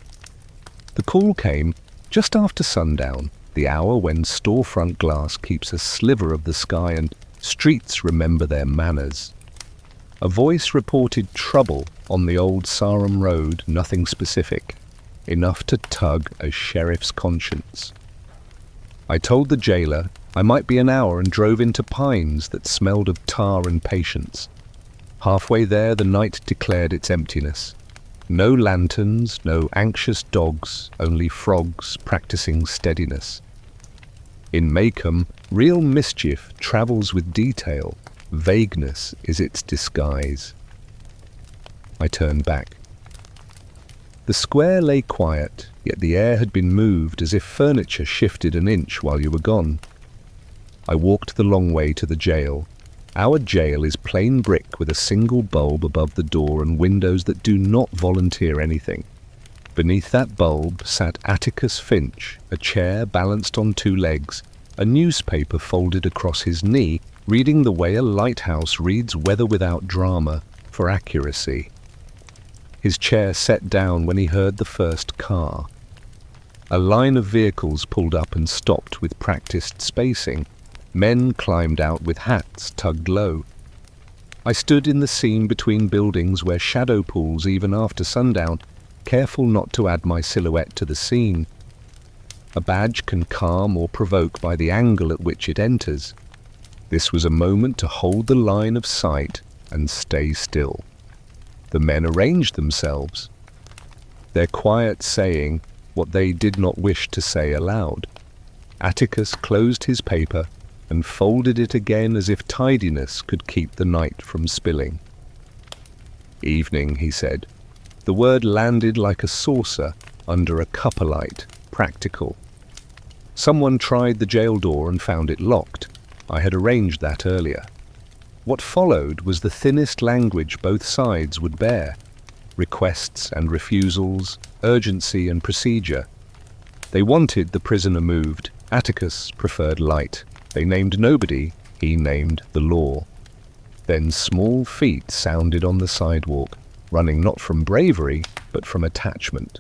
The call came just after sundown, the hour when storefront glass keeps a sliver of the sky and streets remember their manners. A voice reported trouble on the old Sarum Road, nothing specific, enough to tug a sheriff's conscience. I told the jailer I might be an hour and drove into pines that smelled of tar and patience. Halfway there the night declared its emptiness. No lanterns, no anxious dogs, only frogs practicing steadiness. In Maycomb, real mischief travels with detail. Vagueness is its disguise. I turned back. The square lay quiet, yet the air had been moved as if furniture shifted an inch while you were gone. I walked the long way to the jail. Our jail is plain brick with a single bulb above the door and windows that do not volunteer anything. Beneath that bulb sat Atticus Finch, a chair balanced on two legs, a newspaper folded across his knee, reading the way a lighthouse reads weather without drama, for accuracy. His chair set down when he heard the first car. A line of vehicles pulled up and stopped with practiced spacing. Men climbed out with hats tugged low. I stood in the scene between buildings where shadow pools even after sundown, careful not to add my silhouette to the scene. A badge can calm or provoke by the angle at which it enters. This was a moment to hold the line of sight and stay still. The men arranged themselves, their quiet saying what they did not wish to say aloud. Atticus closed his paper and folded it again as if tidiness could keep the night from spilling. "Evening," he said. The word landed like a saucer under a cupperlight, practical. Someone tried the jail door and found it locked. I had arranged that earlier. What followed was the thinnest language both sides would bear. Requests and refusals, urgency and procedure. They wanted the prisoner moved. Atticus preferred light. They named nobody, he named the law. Then small feet sounded on the sidewalk, running not from bravery, but from attachment.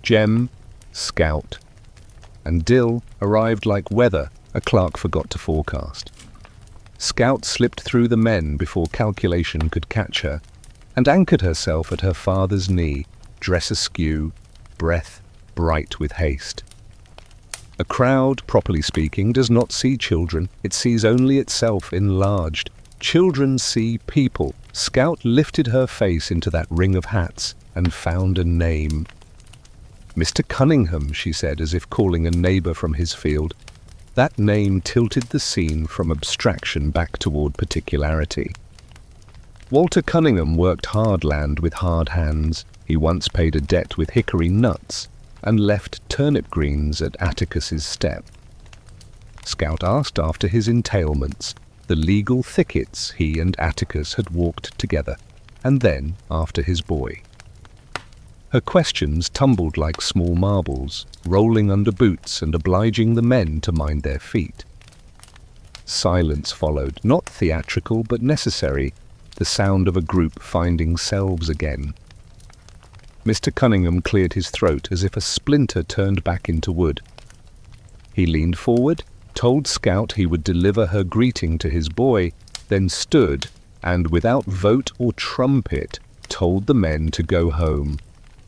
Jem, Scout, and Dill arrived like weather a clerk forgot to forecast. Scout slipped through the men before calculation could catch her, and anchored herself at her father's knee, dress askew, breath bright with haste. A crowd, properly speaking, does not see children, it sees only itself enlarged. Children see people. Scout lifted her face into that ring of hats and found a name. "Mr. Cunningham," she said, as if calling a neighbour from his field. That name tilted the scene from abstraction back toward particularity. Walter Cunningham worked hard land with hard hands. He once paid a debt with hickory nuts and left turnip greens at Atticus's step. Scout asked after his entailments, the legal thickets he and Atticus had walked together, and then after his boy. Her questions tumbled like small marbles, rolling under boots and obliging the men to mind their feet. Silence followed, not theatrical but necessary, the sound of a group finding selves again. Mr. Cunningham cleared his throat as if a splinter turned back into wood. He leaned forward, told Scout he would deliver her greeting to his boy, then stood and, without vote or trumpet, told the men to go home.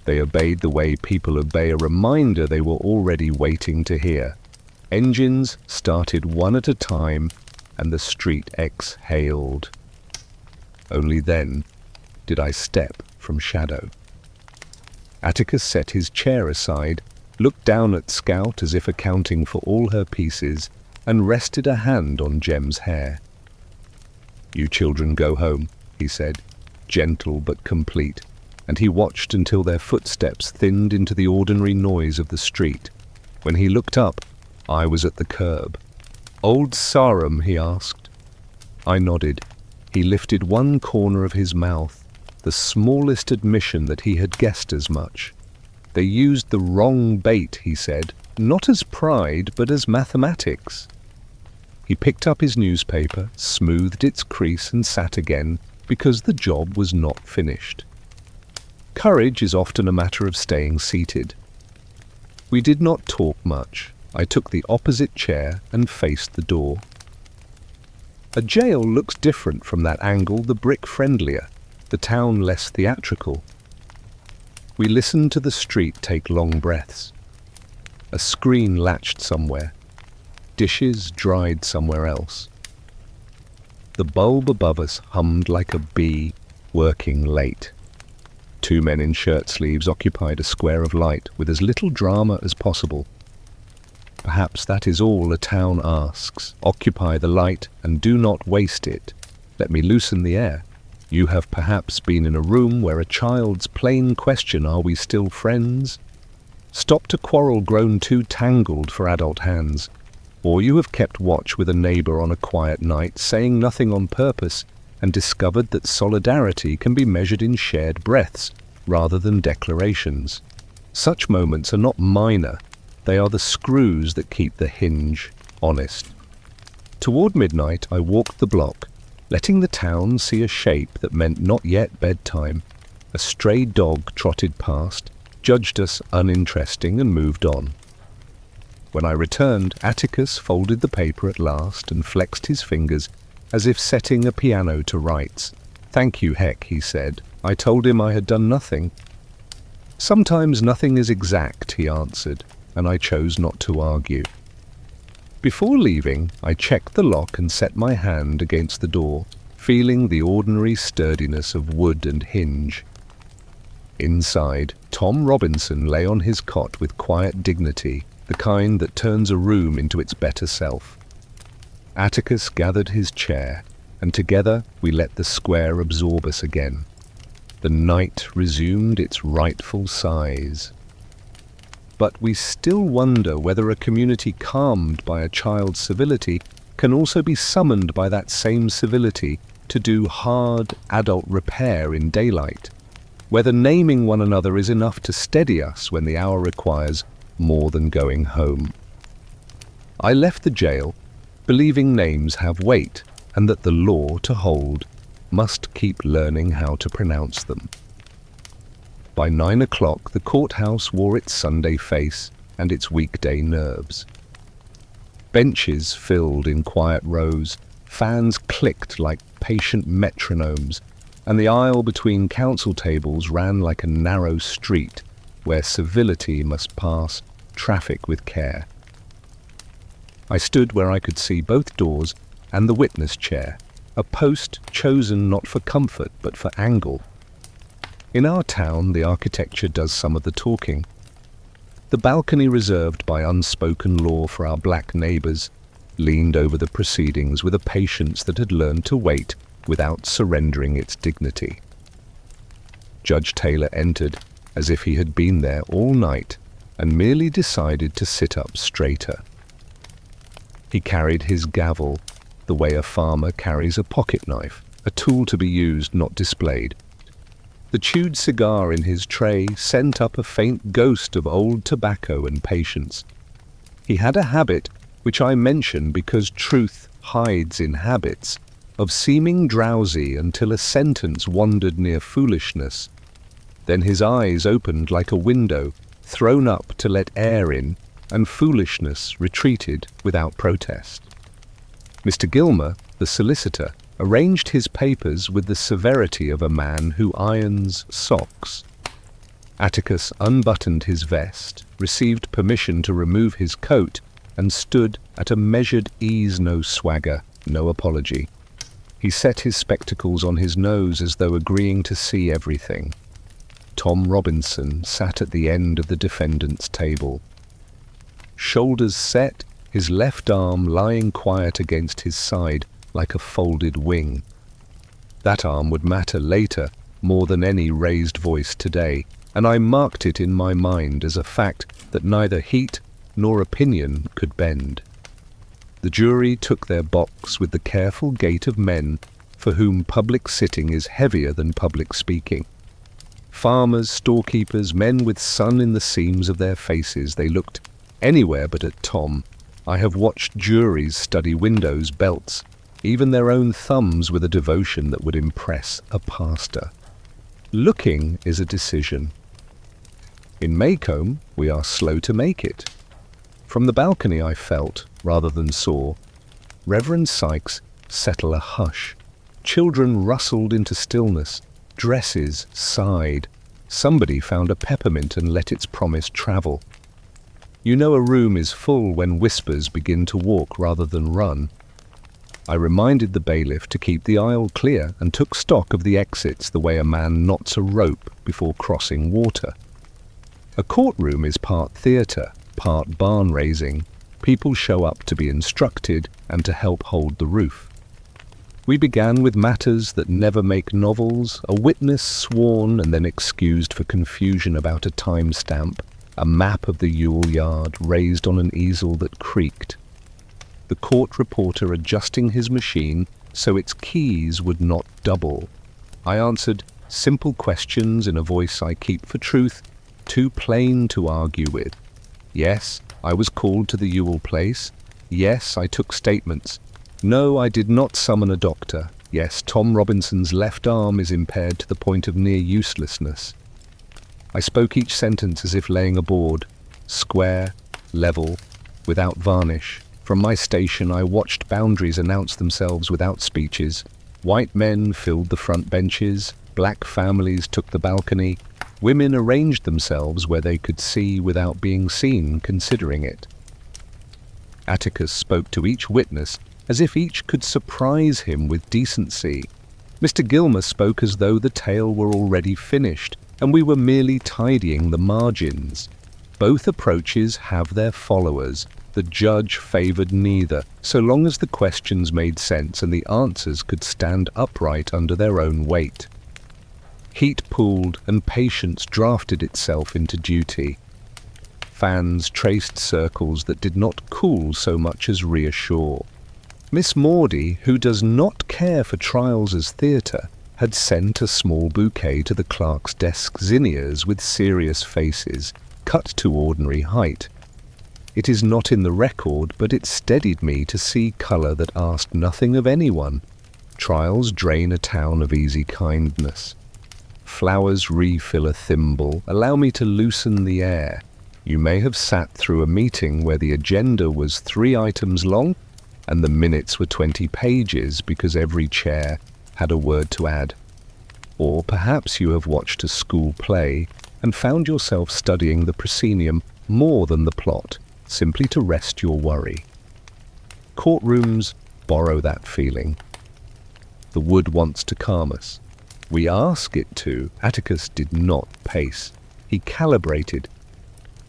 They obeyed the way people obey a reminder they were already waiting to hear. Engines started one at a time, and the street exhaled. Only then did I step from shadow. Atticus set his chair aside, looked down at Scout as if accounting for all her pieces, and rested a hand on Jem's hair. "You children go home," he said, gentle but complete, and he watched until their footsteps thinned into the ordinary noise of the street. When he looked up, I was at the curb. "Old Sarum?" he asked. I nodded. He lifted one corner of his mouth, the smallest admission that he had guessed as much. "They used the wrong bait," he said, "not as pride, but as mathematics." He picked up his newspaper, smoothed its crease and sat again, because the job was not finished. Courage is often a matter of staying seated. We did not talk much. I took the opposite chair and faced the door. A jail looks different from that angle, the brick friendlier, the town less theatrical. We listened to the street take long breaths. A screen latched somewhere. Dishes dried somewhere else. The bulb above us hummed like a bee, working late. Two men in shirt sleeves occupied a square of light with as little drama as possible. Perhaps that is all a town asks. Occupy the light and do not waste it. Let me loosen the air. You have perhaps been in a room where a child's plain question, "Are we still friends?" stopped a quarrel grown too tangled for adult hands. Or you have kept watch with a neighbor on a quiet night, saying nothing on purpose, and discovered that solidarity can be measured in shared breaths rather than declarations. Such moments are not minor. They are the screws that keep the hinge honest. Toward midnight, I walked the block, letting the town see a shape that meant not yet bedtime. A stray dog trotted past, judged us uninteresting and moved on. When I returned, Atticus folded the paper at last and flexed his fingers as if setting a piano to rights. "Thank you, Heck," he said. I told him I had done nothing. "Sometimes nothing is exact," he answered, and I chose not to argue. Before leaving, I checked the lock and set my hand against the door, feeling the ordinary sturdiness of wood and hinge. Inside, Tom Robinson lay on his cot with quiet dignity, the kind that turns a room into its better self. Atticus gathered his chair, and together we let the square absorb us again. The night resumed its rightful size. But we still wonder whether a community calmed by a child's civility can also be summoned by that same civility to do hard adult repair in daylight, whether naming one another is enough to steady us when the hour requires more than going home. I left the jail, believing names have weight and that the law to hold must keep learning how to pronounce them. By 9 o'clock, the courthouse wore its Sunday face and its weekday nerves. Benches filled in quiet rows, fans clicked like patient metronomes, and the aisle between council tables ran like a narrow street where civility must pass traffic with care. I stood where I could see both doors and the witness chair, a post chosen not for comfort but for angle. In our town, the architecture does some of the talking. The balcony reserved by unspoken law for our black neighbours leaned over the proceedings with a patience that had learned to wait without surrendering its dignity. Judge Taylor entered as if he had been there all night and merely decided to sit up straighter. He carried his gavel the way a farmer carries a pocket knife, a tool to be used, not displayed. The chewed cigar in his tray sent up a faint ghost of old tobacco and patience. He had a habit, which I mention because truth hides in habits, of seeming drowsy until a sentence wandered near foolishness. Then his eyes opened like a window, thrown up to let air in, and foolishness retreated without protest. Mr. Gilmer, the solicitor, arranged his papers with the severity of a man who irons socks. Atticus unbuttoned his vest, received permission to remove his coat, and stood at a measured ease, no swagger, no apology. He set his spectacles on his nose as though agreeing to see everything. Tom Robinson sat at the end of the defendant's table. Shoulders set, his left arm lying quiet against his side like a folded wing. That arm would matter later more than any raised voice today, and I marked it in my mind as a fact that neither heat nor opinion could bend. The jury took their box with the careful gait of men for whom public sitting is heavier than public speaking. Farmers, storekeepers, men with sun in the seams of their faces, they looked anywhere but at Tom. I have watched juries study windows, belts, even their own thumbs with a devotion that would impress a pastor. Looking is a decision. In Maycomb, we are slow to make it. From the balcony I felt, rather than saw, Reverend Sykes settle a hush. Children rustled into stillness. Dresses sighed. Somebody found a peppermint and let its promise travel. You know a room is full when whispers begin to walk rather than run. I reminded the bailiff to keep the aisle clear and took stock of the exits the way a man knots a rope before crossing water. A courtroom is part theatre, part barn raising. People show up to be instructed and to help hold the roof. We began with matters that never make novels, a witness sworn and then excused for confusion about a time stamp, a map of the Yule yard raised on an easel that creaked. The court reporter adjusting his machine so its keys would not double. I answered simple questions in a voice I keep for truth, too plain to argue with. Yes, I was called to the Yule place. Yes, I took statements. No, I did not summon a doctor. Yes, Tom Robinson's left arm is impaired to the point of near uselessness. I spoke each sentence as if laying a board, square, level, without varnish. From my station I watched boundaries announce themselves without speeches. White men filled the front benches, black families took the balcony, women arranged themselves where they could see without being seen, considering it. Atticus spoke to each witness as if each could surprise him with decency. Mr. Gilmer spoke as though the tale were already finished, and we were merely tidying the margins. Both approaches have their followers. The judge favoured neither, so long as the questions made sense and the answers could stand upright under their own weight. Heat pooled and patience drafted itself into duty. Fans traced circles that did not cool so much as reassure. Miss Maudie, who does not care for trials as theatre, had sent a small bouquet to the clerk's desk zinnias with serious faces, cut to ordinary height. It is not in the record, but it steadied me to see colour that asked nothing of anyone. Trials drain a town of easy kindness. Flowers refill a thimble, allow me to loosen the air. You may have sat through a meeting where the agenda was 3 items long, and the minutes were 20 pages because every chair had a word to add. Or perhaps you have watched a school play and found yourself studying the proscenium more than the plot, simply to rest your worry. Courtrooms borrow that feeling. The wood wants to calm us. We ask it to. Atticus did not pace. He calibrated.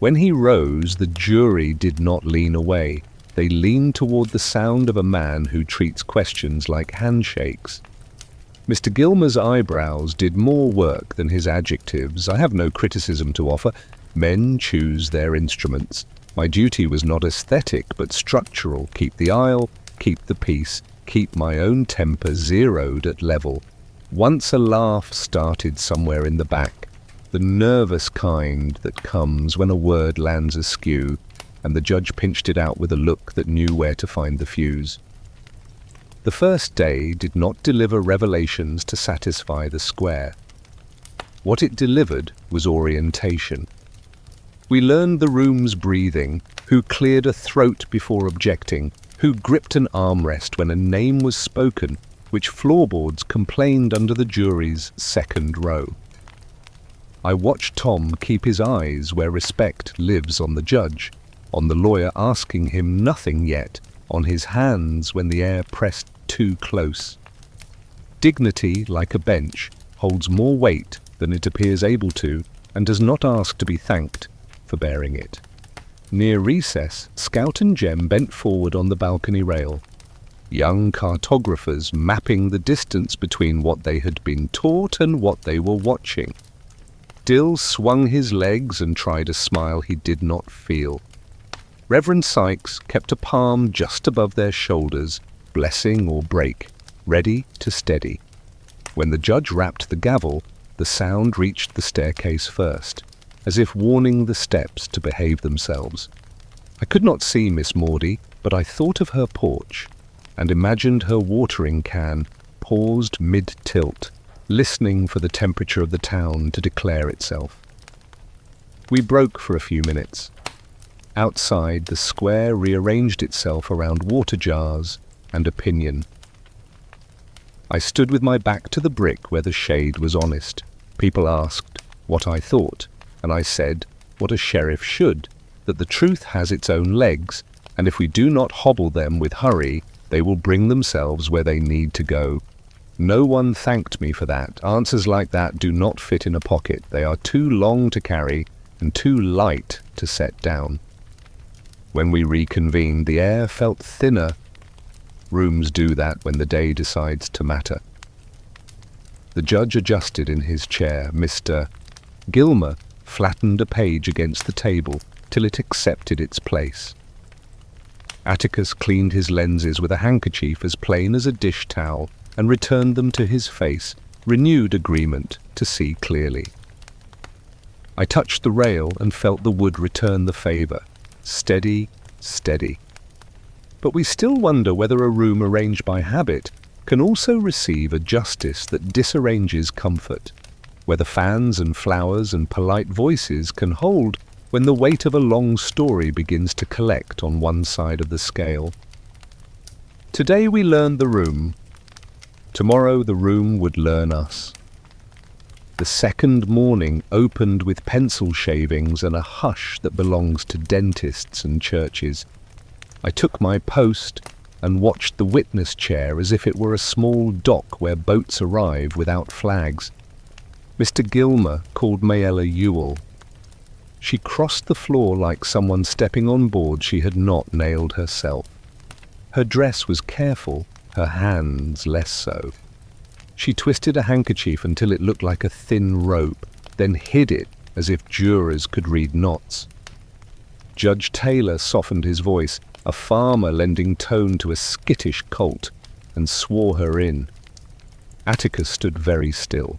When he rose, the jury did not lean away. They leaned toward the sound of a man who treats questions like handshakes. Mr. Gilmer's eyebrows did more work than his adjectives. I have no criticism to offer. Men choose their instruments. My duty was not aesthetic, but structural. Keep the aisle, keep the peace, keep my own temper zeroed at level. Once a laugh started somewhere in the back, the nervous kind that comes when a word lands askew, and the judge pinched it out with a look that knew where to find the fuse. The first day did not deliver revelations to satisfy the square. What it delivered was orientation. We learned the room's breathing, who cleared a throat before objecting, who gripped an armrest when a name was spoken, which floorboards complained under the jury's second row. I watched Tom keep his eyes where respect lives on the judge, on the lawyer asking him nothing yet, on his hands when the air pressed too close. Dignity, like a bench, holds more weight than it appears able to, and does not ask to be thanked for bearing it. Near recess, Scout and Jem bent forward on the balcony rail, young cartographers mapping the distance between what they had been taught and what they were watching. Dill swung his legs and tried a smile he did not feel. Reverend Sykes kept a palm just above their shoulders, blessing or break, ready to steady. When the judge rapped the gavel, the sound reached the staircase first, as if warning the steps to behave themselves. I could not see Miss Maudie, but I thought of her porch, and imagined her watering can paused mid-tilt, listening for the temperature of the town to declare itself. We broke for a few minutes. Outside, the square rearranged itself around water jars and opinion. I stood with my back to the brick where the shade was honest. People asked what I thought, and I said what a sheriff should, that the truth has its own legs, and if we do not hobble them with hurry, they will bring themselves where they need to go. No one thanked me for that. Answers like that do not fit in a pocket. They are too long to carry and too light to set down. When we reconvened, the air felt thinner. Rooms do that when the day decides to matter. The judge adjusted in his chair. Mr. Gilmer flattened a page against the table till it accepted its place. Atticus cleaned his lenses with a handkerchief as plain as a dish towel and returned them to his face, renewed agreement to see clearly. I touched the rail and felt the wood return the favour. Steady, steady. But we still wonder whether a room arranged by habit can also receive a justice that disarranges comfort. where the fans and flowers and polite voices can hold when the weight of a long story begins to collect on one side of the scale. Today we learned the room. Tomorrow the room would learn us. The second morning opened with pencil shavings and a hush that belongs to dentists and churches. I took my post and watched the witness chair as if it were a small dock where boats arrive without flags. Mr. Gilmer called Mayella Ewell. She crossed the floor like someone stepping on board she had not nailed herself. Her dress was careful, her hands less so. She twisted a handkerchief until it looked like a thin rope, then hid it as if jurors could read knots. Judge Taylor softened his voice, a farmer lending tone to a skittish colt, and swore her in. Atticus stood very still.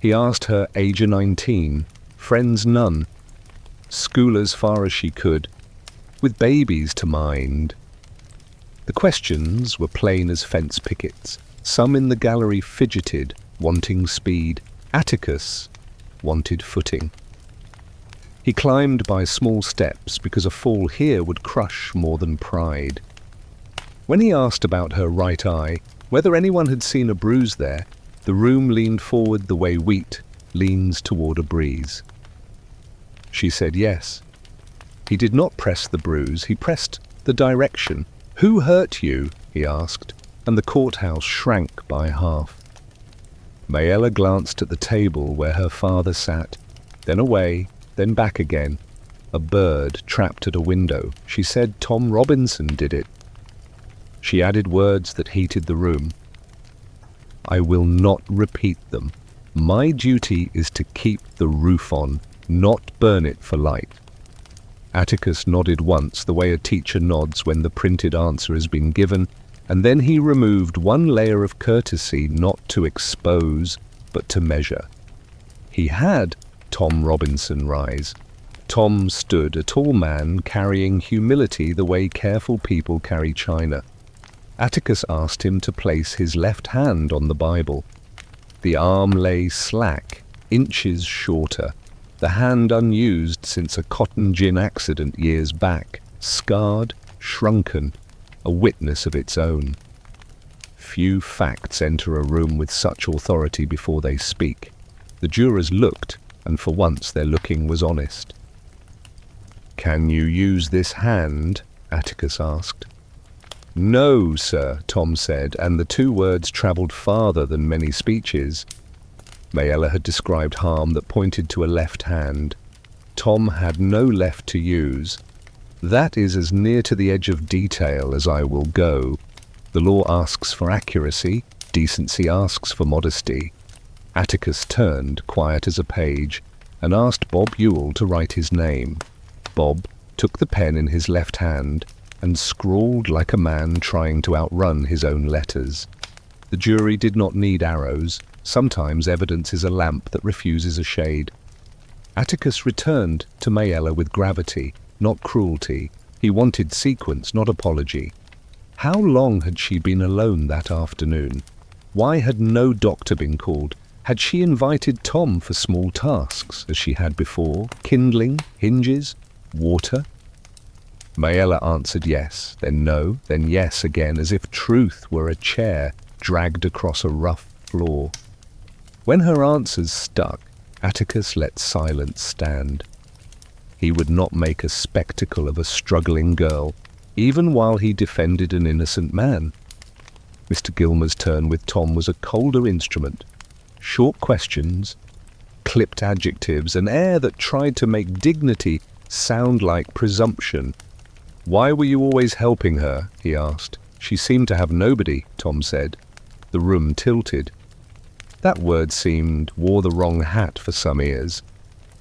He asked her age of 19, friends none, school as far as she could, with babies to mind. The questions were plain as fence pickets. Some in the gallery fidgeted, wanting speed. Atticus wanted footing. He climbed by small steps because a fall here would crush more than pride. When he asked about her right eye, whether anyone had seen a bruise there, the room leaned forward the way wheat leans toward a breeze. She said yes. He did not press the bruise, he pressed the direction. "Who hurt you?" he asked, and the courthouse shrank by half. Mayella glanced at the table where her father sat, then away, then back again. A bird trapped at a window. She said Tom Robinson did it. She added words that heated the room. "I will not repeat them. My duty is to keep the roof on, not burn it for light." Atticus nodded once, the way a teacher nods when the printed answer has been given, and then he removed one layer of courtesy, not to expose, but to measure. He had Tom Robinson rise. Tom stood, a tall man carrying humility the way careful people carry china. Atticus asked him to place his left hand on the Bible. The arm lay slack, inches shorter, the hand unused since a cotton gin accident years back, scarred, shrunken, a witness of its own. Few facts enter a room with such authority before they speak. The jurors looked, and for once their looking was honest. "Can you use this hand?" Atticus asked. "No, sir," Tom said, and the two words travelled farther than many speeches. Mayella had described harm that pointed to a left hand. Tom had no left to use. "That is as near to the edge of detail as I will go. The law asks for accuracy, decency asks for modesty." Atticus turned, quiet as a page, and asked Bob Ewell to write his name. Bob took the pen in his left hand and scrawled like a man trying to outrun his own letters. The jury did not need arrows. Sometimes evidence is a lamp that refuses a shade. Atticus returned to Mayella with gravity, not cruelty. He wanted sequence, not apology. How long had she been alone that afternoon? Why had no doctor been called? Had she invited Tom for small tasks, as she had before? Kindling, hinges, water? Mayella answered yes, then no, then yes again, as if truth were a chair dragged across a rough floor. When her answers stuck, Atticus let silence stand. He would not make a spectacle of a struggling girl, even while he defended an innocent man. Mr. Gilmer's turn with Tom was a colder instrument. Short questions, clipped adjectives, an air that tried to make dignity sound like presumption. "Why were you always helping her?" he asked. "She seemed to have nobody," Tom said. The room tilted. That word wore the wrong hat for some ears.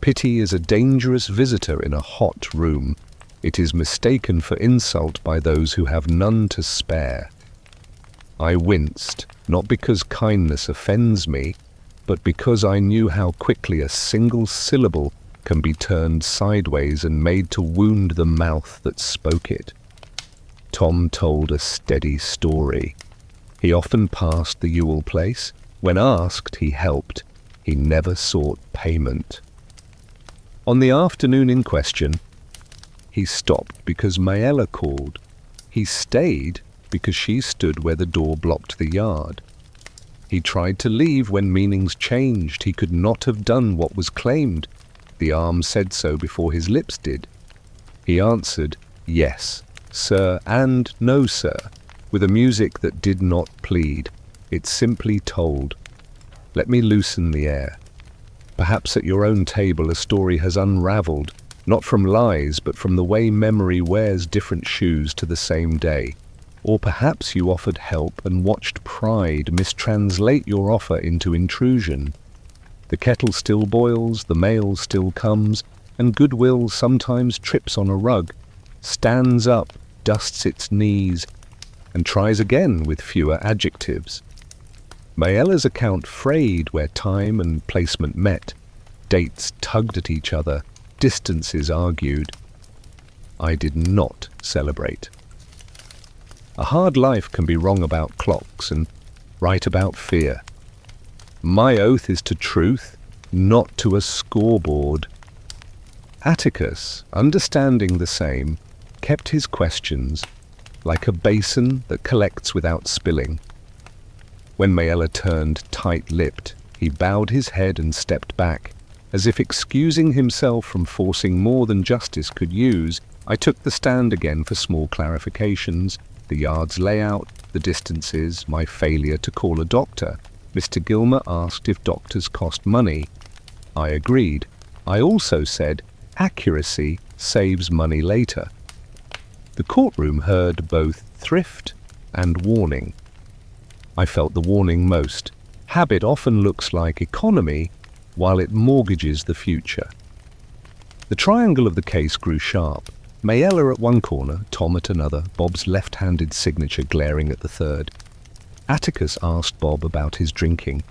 Pity is a dangerous visitor in a hot room. It is mistaken for insult by those who have none to spare. I winced, not because kindness offends me, but because I knew how quickly a single syllable can be turned sideways and made to wound the mouth that spoke it. Tom told a steady story. He often passed the Ewell place. When asked, he helped. He never sought payment. On the afternoon in question, he stopped because Mayella called. He stayed because she stood where the door blocked the yard. He tried to leave when meanings changed. He could not have done what was claimed. The arm said so before his lips did. He answered, yes, sir, and no, sir, with a music that did not plead. It simply told, let me loosen the air. Perhaps at your own table a story has unraveled, not from lies, but from the way memory wears different shoes to the same day. Or perhaps you offered help and watched pride mistranslate your offer into intrusion. The kettle still boils, the mail still comes, and goodwill sometimes trips on a rug, stands up, dusts its knees, and tries again with fewer adjectives. Mayella's account frayed where time and placement met. Dates tugged at each other, distances argued. I did not celebrate. A hard life can be wrong about clocks and right about fear. My oath is to truth, not to a scoreboard. Atticus, understanding the same, kept his questions like a basin that collects without spilling. When Mayella turned tight-lipped, he bowed his head and stepped back, as if excusing himself from forcing more than justice could use. I took the stand again for small clarifications, the yard's layout, the distances, my failure to call a doctor. Mr. Gilmer asked if doctors cost money. I agreed. I also said, accuracy saves money later. The courtroom heard both thrift and warning. I felt the warning most. Habit often looks like economy, while it mortgages the future. The triangle of the case grew sharp. Mayella at one corner, Tom at another, Bob's left-handed signature glaring at the third. Atticus asked Bob about his drinking.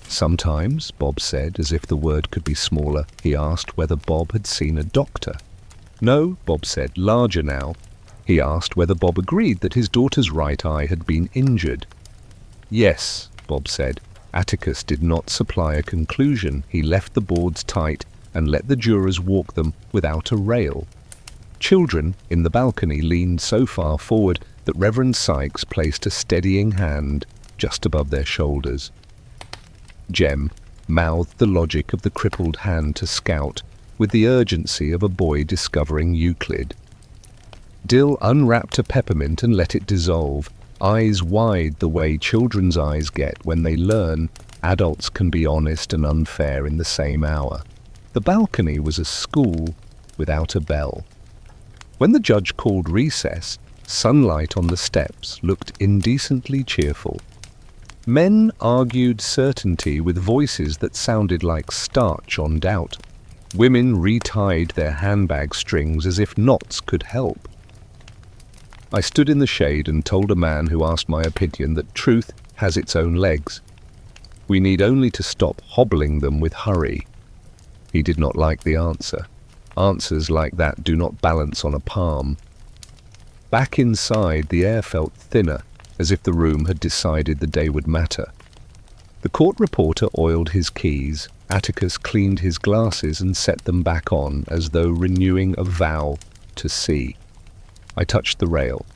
Sometimes, Bob said, as if the word could be smaller, he asked whether Bob had seen a doctor. No, Bob said, larger now. He asked whether Bob agreed that his daughter's right eye had been injured. Yes, Bob said. Atticus did not supply a conclusion. He left the boards tight and let the jurors walk them without a rail. Children in the balcony leaned so far forward that Reverend Sykes placed a steadying hand just above their shoulders. Jem mouthed the logic of the crippled hand to Scout with the urgency of a boy discovering Euclid. Dill unwrapped a peppermint and let it dissolve, eyes wide the way children's eyes get when they learn adults can be honest and unfair in the same hour. The balcony was a school without a bell. When the judge called recess, sunlight on the steps looked indecently cheerful. Men argued certainty with voices that sounded like starch on doubt. Women retied their handbag strings as if knots could help. I stood in the shade and told a man who asked my opinion that truth has its own legs. We need only to stop hobbling them with hurry. He did not like the answer. Answers like that do not balance on a palm. Back inside, the air felt thinner, as if the room had decided the day would matter. The court reporter oiled his keys. Atticus cleaned his glasses and set them back on, as though renewing a vow to see. I touched the rail,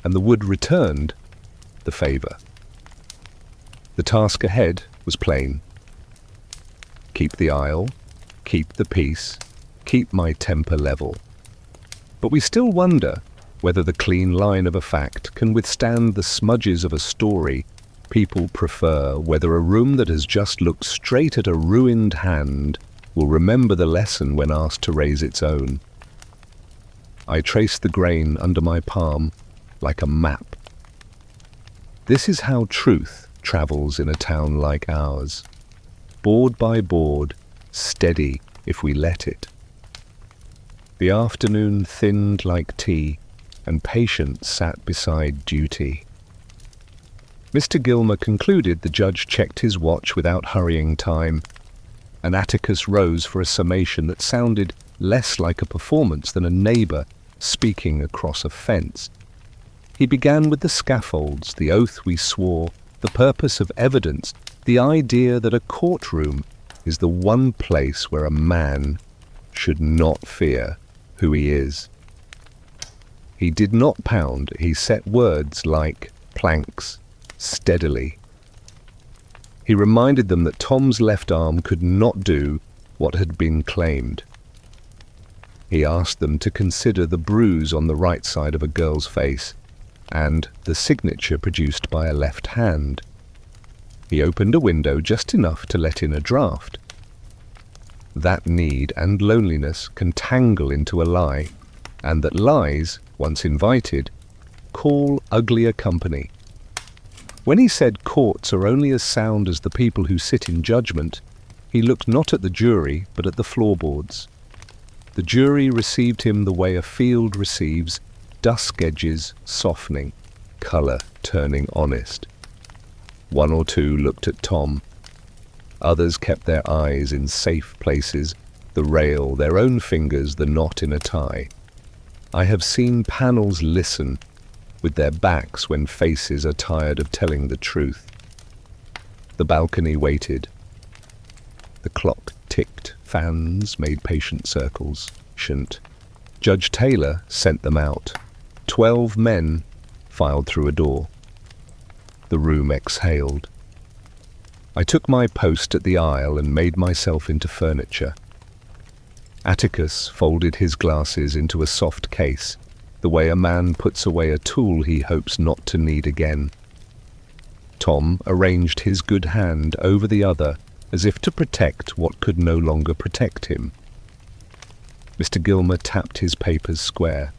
and the wood returned the favor. The task ahead was plain. Keep the aisle, keep the peace, keep my temper level. But we still wonder whether the clean line of a fact can withstand the smudges of a story people prefer, whether a room that has just looked straight at a ruined hand will remember the lesson when asked to raise its own. I traced the grain under my palm like a map. This is how truth travels in a town like ours. Board by board, steady if we let it. The afternoon thinned like tea, and patience sat beside duty. Mr. Gilmer concluded. The judge checked his watch without hurrying time, and Atticus rose for a summation that sounded less like a performance than a neighbor speaking across a fence. He began with the scaffolds, the oath we swore, the purpose of evidence, the idea that a courtroom is the one place where a man should not fear who he is. He did not pound, he set words like planks steadily. He reminded them that Tom's left arm could not do what had been claimed. He asked them to consider the bruise on the right side of a girl's face and the signature produced by a left hand. He opened a window just enough to let in a draft. That need and loneliness can tangle into a lie, and that lies, once invited, call uglier company. When he said courts are only as sound as the people who sit in judgment, he looked not at the jury but at the floorboards. The jury received him the way a field receives dusk edges softening, colour turning honest. One or two looked at Tom. Others kept their eyes in safe places, the rail, their own fingers, the knot in a tie. I have seen panels listen with their backs when faces are tired of telling the truth. The balcony waited. The clock ticked, fans made patient circles. Judge Taylor sent them out. 12 men filed through a door. The room exhaled. I took my post at the aisle and made myself into furniture. Atticus folded his glasses into a soft case, the way a man puts away a tool he hopes not to need again. Tom arranged his good hand over the other as if to protect what could no longer protect him. Mr. Gilmer tapped his papers square.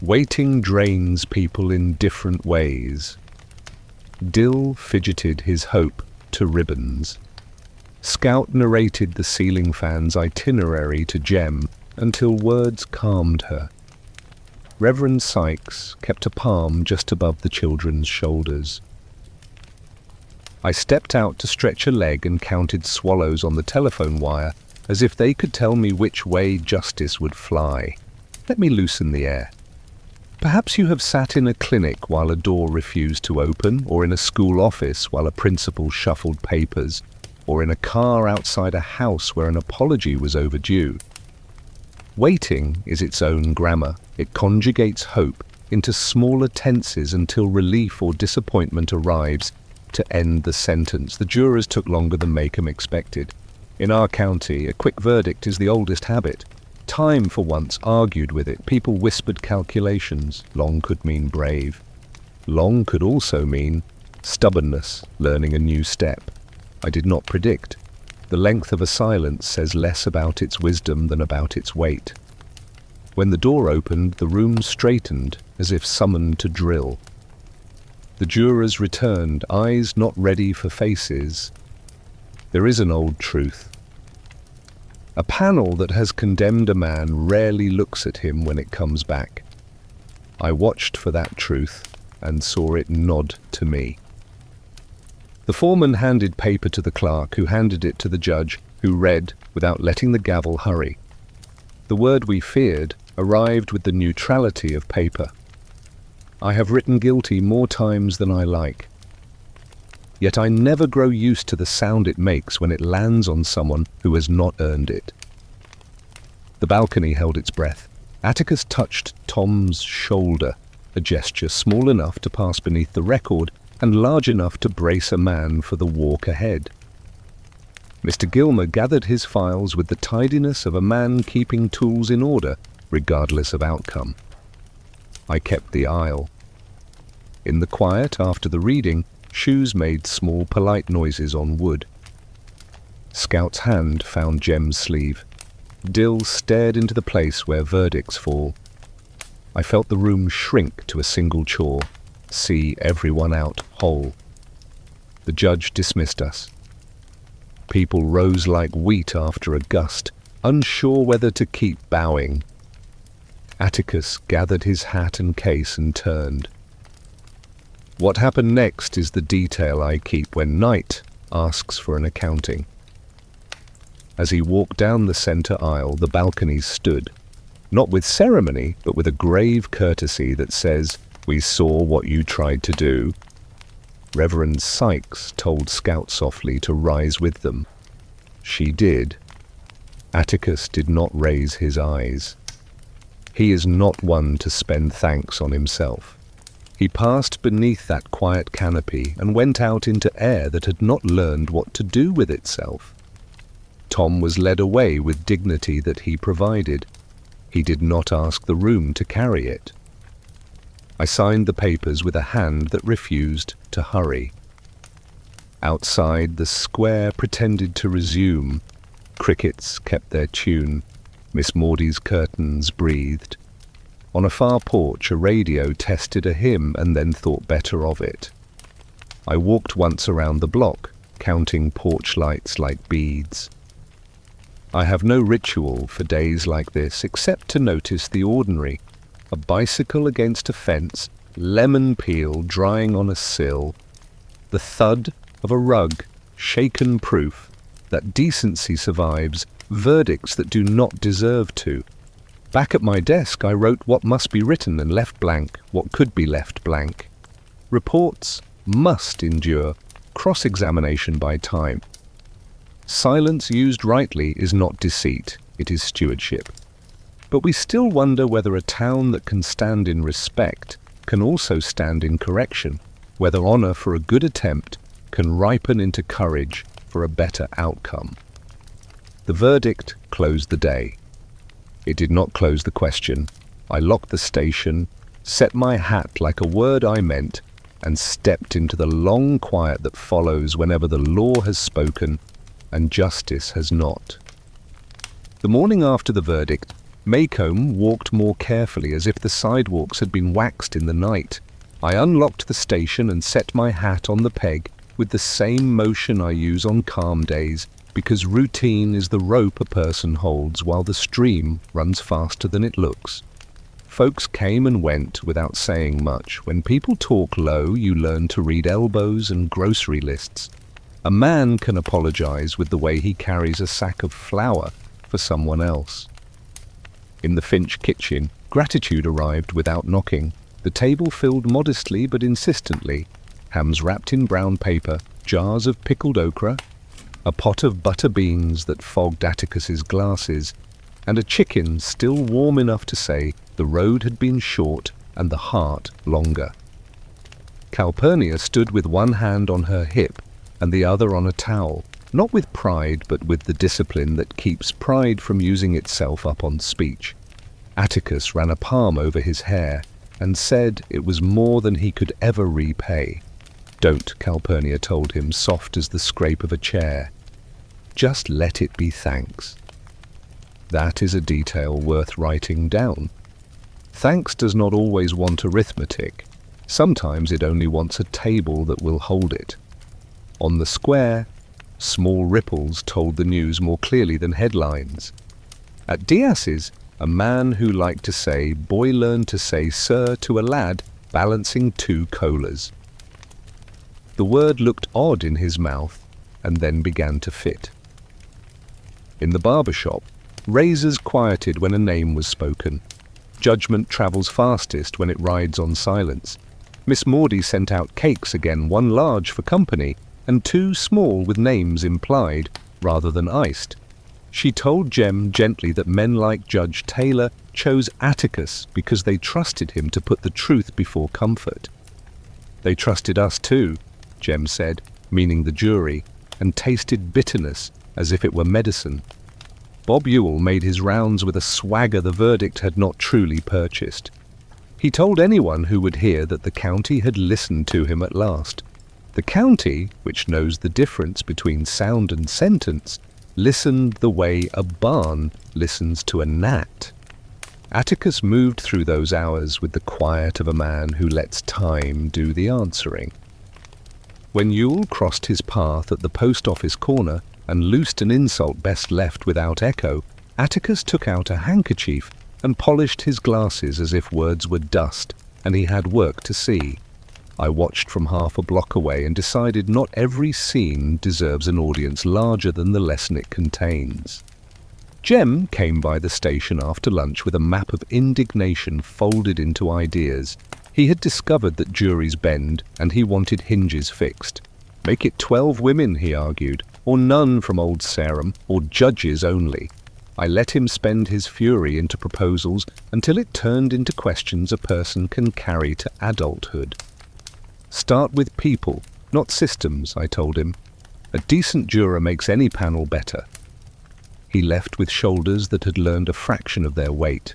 Waiting drains people in different ways. Dill fidgeted his hope to ribbons. Scout narrated the ceiling fan's itinerary to Jem until words calmed her. Reverend Sykes kept a palm just above the children's shoulders. I stepped out to stretch a leg and counted swallows on the telephone wire as if they could tell me which way justice would fly. Let me loosen the air. Perhaps you have sat in a clinic while a door refused to open, or in a school office while a principal shuffled papers, or in a car outside a house where an apology was overdue. Waiting is its own grammar. It conjugates hope into smaller tenses until relief or disappointment arrives to end the sentence. The jurors took longer than Maycomb expected. In our county, a quick verdict is the oldest habit. Time, for once, argued with it. People whispered calculations. Long could mean brave. Long could also mean stubbornness, learning a new step. I did not predict. The length of a silence says less about its wisdom than about its weight. When the door opened, the room straightened as if summoned to drill. The jurors returned, eyes not ready for faces. There is an old truth. A panel that has condemned a man rarely looks at him when it comes back. I watched for that truth and saw it nod to me. The foreman handed paper to the clerk, who handed it to the judge, who read without letting the gavel hurry. The word we feared arrived with the neutrality of paper. I have written guilty more times than I like. Yet I never grow used to the sound it makes when it lands on someone who has not earned it. The balcony held its breath. Atticus touched Tom's shoulder, a gesture small enough to pass beneath the record and large enough to brace a man for the walk ahead. Mr. Gilmer gathered his files with the tidiness of a man keeping tools in order, regardless of outcome. I kept the aisle. In the quiet after the reading, shoes made small polite noises on wood. Scout's hand found Jem's sleeve. Dill stared into the place where verdicts fall. I felt the room shrink to a single chore. See everyone out whole. The judge dismissed us. People rose like wheat after a gust, unsure whether to keep bowing. Atticus gathered his hat and case and turned. What happened next is the detail I keep when Knight asks for an accounting. As he walked down the center aisle, the balconies stood, not with ceremony, but with a grave courtesy that says, "We saw what you tried to do." Reverend Sykes told Scout softly to rise with them. She did. Atticus did not raise his eyes. He is not one to spend thanks on himself. He passed beneath that quiet canopy and went out into air that had not learned what to do with itself. Tom was led away with dignity that he provided. He did not ask the room to carry it. I signed the papers with a hand that refused to hurry. Outside, the square pretended to resume. Crickets kept their tune. Miss Maudie's curtains breathed. On a far porch, a radio tested a hymn and then thought better of it. I walked once around the block, counting porch lights like beads. I have no ritual for days like this except to notice the ordinary. A bicycle against a fence, lemon peel drying on a sill, the thud of a rug, shaken proof that decency survives verdicts that do not deserve to. Back at my desk, I wrote what must be written and left blank what could be left blank. Reports must endure cross-examination by time. Silence used rightly is not deceit, it is stewardship. But we still wonder whether a town that can stand in respect can also stand in correction, whether honor for a good attempt can ripen into courage for a better outcome. The verdict closed the day. It did not close the question. I locked the station, set my hat like a word I meant, and stepped into the long quiet that follows whenever the law has spoken and justice has not. The morning after the verdict, Maycomb walked more carefully as if the sidewalks had been waxed in the night. I unlocked the station and set my hat on the peg with the same motion I use on calm days, because routine is the rope a person holds while the stream runs faster than it looks. Folks came and went without saying much. When people talk low, you learn to read elbows and grocery lists. A man can apologize with the way he carries a sack of flour for someone else. In the Finch kitchen, gratitude arrived without knocking. The table filled modestly but insistently. Hams wrapped in brown paper, jars of pickled okra, a pot of butter beans that fogged Atticus's glasses, and a chicken still warm enough to say the road had been short and the heart longer. Calpurnia stood with one hand on her hip and the other on a towel, not with pride but with the discipline that keeps pride from using itself up on speech. Atticus ran a palm over his hair and said it was more than he could ever repay. "Don't," Calpurnia told him, soft as the scrape of a chair. "Just let it be thanks." That is a detail worth writing down. Thanks does not always want arithmetic. Sometimes it only wants a table that will hold it. On the square, small ripples told the news more clearly than headlines. At Diaz's, a man who liked to say, "Boy learned to say sir" to a lad balancing 2 colas. The word looked odd in his mouth and then began to fit. In the barber shop, razors quieted when a name was spoken. Judgment travels fastest when it rides on silence. Miss Maudie sent out cakes again, 1 large for company and 2 small with names implied rather than iced. She told Jem gently that men like Judge Taylor chose Atticus because they trusted him to put the truth before comfort. "They trusted us too," Jem said, meaning the jury, and tasted bitterness as if it were medicine. Bob Ewell made his rounds with a swagger the verdict had not truly purchased. He told anyone who would hear that the county had listened to him at last. The county, which knows the difference between sound and sentence, listened the way a barn listens to a gnat. Atticus moved through those hours with the quiet of a man who lets time do the answering. When Ewell crossed his path at the post office corner and loosed an insult best left without echo, Atticus took out a handkerchief and polished his glasses as if words were dust and he had work to see. I watched from half a block away and decided not every scene deserves an audience larger than the lesson it contains. Jem came by the station after lunch with a map of indignation folded into ideas. He had discovered that juries bend and he wanted hinges fixed. "Make it 12 women," he argued, or none from old Sarum, or judges only. I let him spend his fury into proposals until it turned into questions a person can carry to adulthood. Start with people, not systems, I told him. A decent juror makes any panel better. He left with shoulders that had learned a fraction of their weight.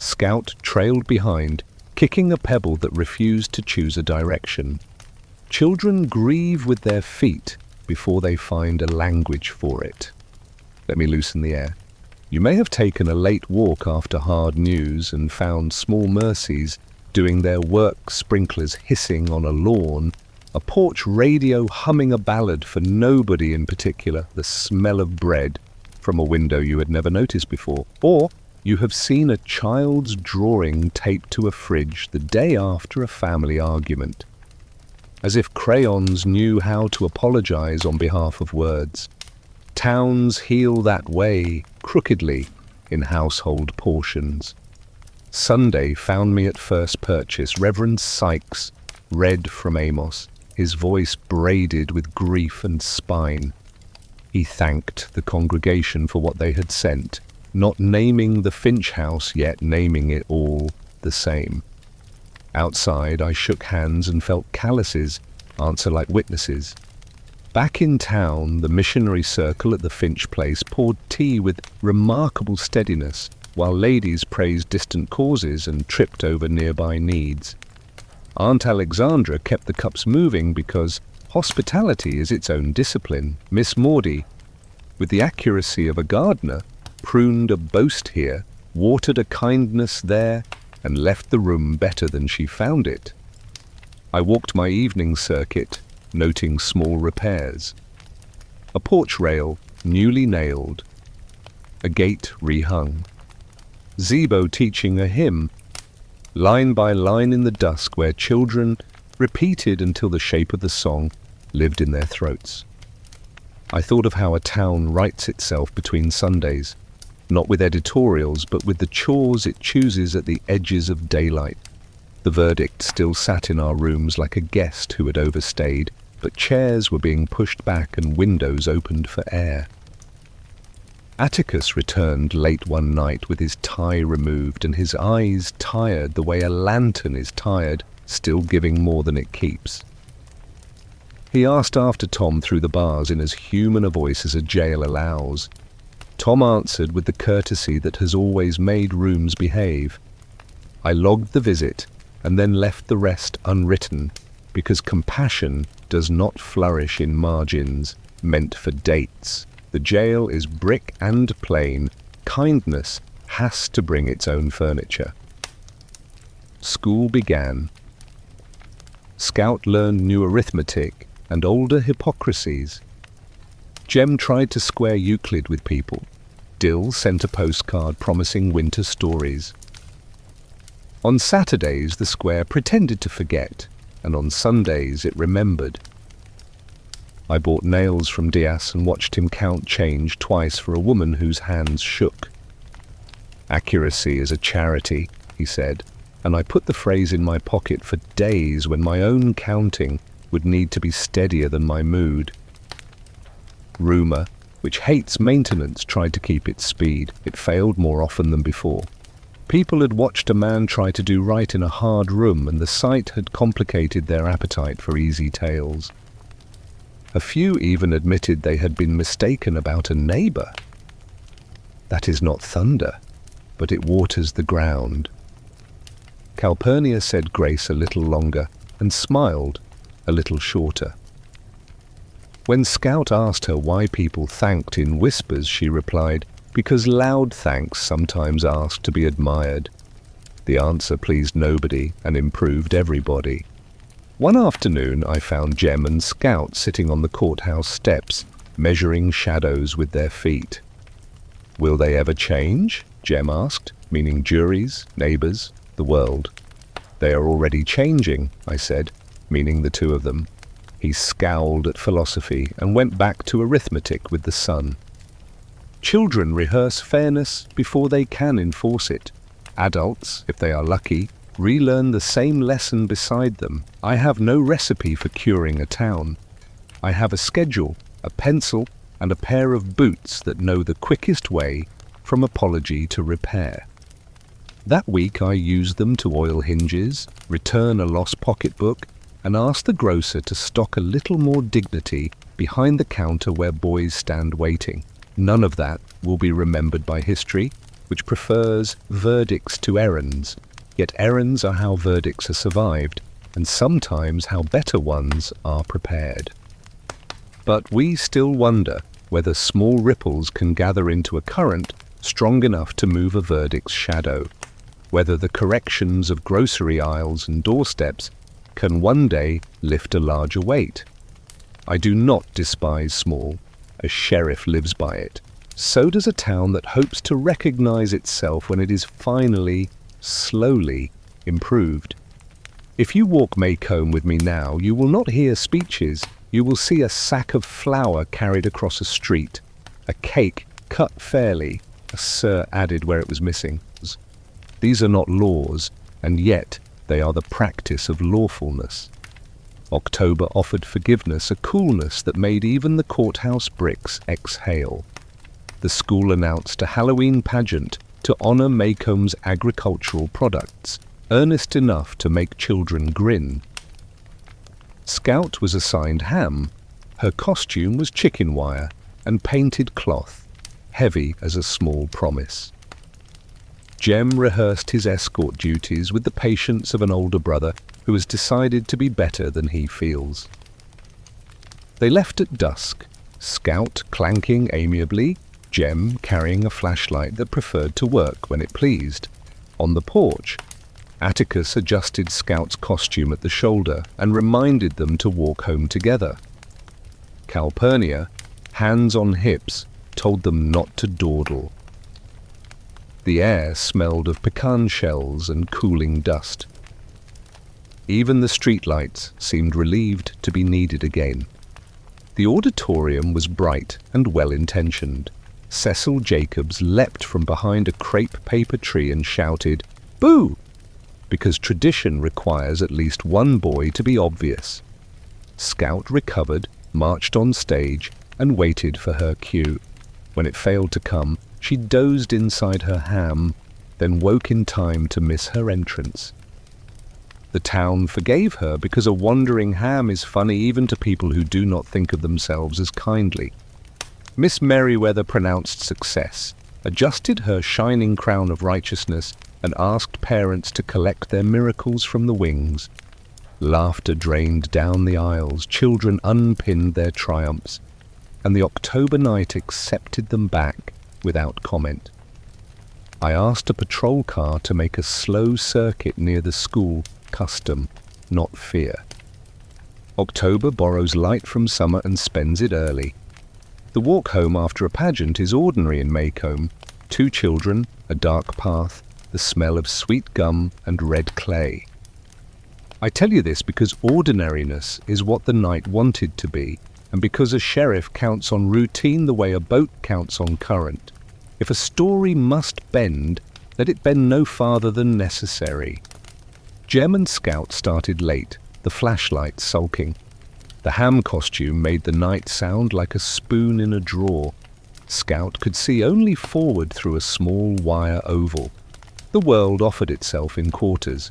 Scout trailed behind, kicking a pebble that refused to choose a direction. Children grieve with their feet before they find a language for it. Let me loosen the air. You may have taken a late walk after hard news and found small mercies doing their work, sprinklers hissing on a lawn, a porch radio humming a ballad for nobody in particular, the smell of bread from a window you had never noticed before, or you have seen a child's drawing taped to a fridge the day after a family argument. As if crayons knew how to apologize on behalf of words. Towns heal that way, crookedly, in household portions. Sunday found me at first purchase, Reverend Sykes, read from Amos, his voice braided with grief and spine. He thanked the congregation for what they had sent, not naming the Finch house, yet naming it all the same. Outside, I shook hands and felt calluses answer like witnesses. Back in town, the missionary circle at the Finch place poured tea with remarkable steadiness, while ladies praised distant causes and tripped over nearby needs. Aunt Alexandra kept the cups moving because hospitality is its own discipline. Miss Maudie, with the accuracy of a gardener, pruned a boast here, watered a kindness there, and left the room better than she found it. I walked my evening circuit, noting small repairs. A porch rail, newly nailed. A gate rehung. Zebo teaching a hymn, line by line in the dusk where children repeated until the shape of the song lived in their throats. I thought of how a town writes itself between Sundays, not with editorials, but with the chores it chooses at the edges of daylight. The verdict still sat in our rooms like a guest who had overstayed, but chairs were being pushed back and windows opened for air. Atticus returned late one night with his tie removed and his eyes tired the way a lantern is tired, still giving more than it keeps. He asked after Tom through the bars in as human a voice as a jail allows. Tom answered with the courtesy that has always made rooms behave. I logged the visit and then left the rest unwritten, because compassion does not flourish in margins meant for dates. The jail is brick and plain. Kindness has to bring its own furniture. School began. Scout learned new arithmetic and older hypocrisies. Jem tried to square Euclid with people. Dill sent a postcard promising winter stories. On Saturdays the square pretended to forget, and on Sundays it remembered. I bought nails from Diaz and watched him count change twice for a woman whose hands shook. Accuracy is a charity, he said, and I put the phrase in my pocket for days when my own counting would need to be steadier than my mood. Rumour, which hates maintenance, tried to keep its speed. It failed more often than before. People had watched a man try to do right in a hard room, and the sight had complicated their appetite for easy tales. A few even admitted they had been mistaken about a neighbour. That is not thunder, but it waters the ground. Calpurnia said grace a little longer and smiled a little shorter. When Scout asked her why people thanked in whispers, she replied, because loud thanks sometimes ask to be admired. The answer pleased nobody and improved everybody. One afternoon I found Jem and Scout sitting on the courthouse steps, measuring shadows with their feet. Will they ever change? Jem asked, meaning juries, neighbours, the world. They are already changing, I said, meaning the two of them. He scowled at philosophy and went back to arithmetic with the sun. Children rehearse fairness before they can enforce it. Adults, if they are lucky, relearn the same lesson beside them. I have no recipe for curing a town. I have a schedule a pencil, and a pair of boots that know the quickest way from apology to repair. That week I used them to oil hinges, return a lost pocketbook, and ask the grocer to stock a little more dignity behind the counter where boys stand waiting. None of that will be remembered by history, which prefers verdicts to errands. Yet errands are how verdicts are survived, and sometimes how better ones are prepared. But we still wonder whether small ripples can gather into a current strong enough to move a verdict's shadow, whether the corrections of grocery aisles and doorsteps can one day lift a larger weight. I do not despise small. A sheriff lives by it. So does a town that hopes to recognize itself when it is finally, slowly, improved. If you walk Maycomb with me now, you will not hear speeches. You will see a sack of flour carried across a street, a cake cut fairly, a sir added where it was missing. These are not laws, and yet they are the practice of lawfulness. October offered forgiveness, a coolness that made even the courthouse bricks exhale. The school announced a Halloween pageant to honor Maycomb's agricultural products, earnest enough to make children grin. Scout was assigned ham. Her costume was chicken wire and painted cloth, heavy as a small promise. Jem rehearsed his escort duties with the patience of an older brother who has decided to be better than he feels. They left at dusk, Scout clanking amiably, Jem carrying a flashlight that preferred to work when it pleased. On the porch, Atticus adjusted Scout's costume at the shoulder and reminded them to walk home together. Calpurnia, hands on hips, told them not to dawdle. The air smelled of pecan shells and cooling dust. Even the streetlights seemed relieved to be needed again. The auditorium was bright and well-intentioned. Cecil Jacobs leapt from behind a crepe paper tree and shouted, "Boo!" because tradition requires at least one boy to be obvious. Scout recovered, marched on stage, and waited for her cue. When it failed to come, she dozed inside her ham, then woke in time to miss her entrance. The town forgave her because a wandering ham is funny even to people who do not think of themselves as kindly. Miss Merriweather pronounced success, adjusted her shining crown of righteousness, and asked parents to collect their miracles from the wings. Laughter drained down the aisles, children unpinned their triumphs, and the October night accepted them back without comment. I asked a patrol car to make a slow circuit near the school, custom, not fear. October borrows light from summer and spends it early. The walk home after a pageant is ordinary in Maycomb. 2 children, a dark path, the smell of sweet gum and red clay. I tell you this because ordinariness is what the night wanted to be, and because a sheriff counts on routine the way a boat counts on current. If a story must bend, let it bend no farther than necessary. Jem and Scout started late, the flashlight sulking. The ham costume made the night sound like a spoon in a drawer. Scout could see only forward through a small wire oval. The world offered itself in quarters.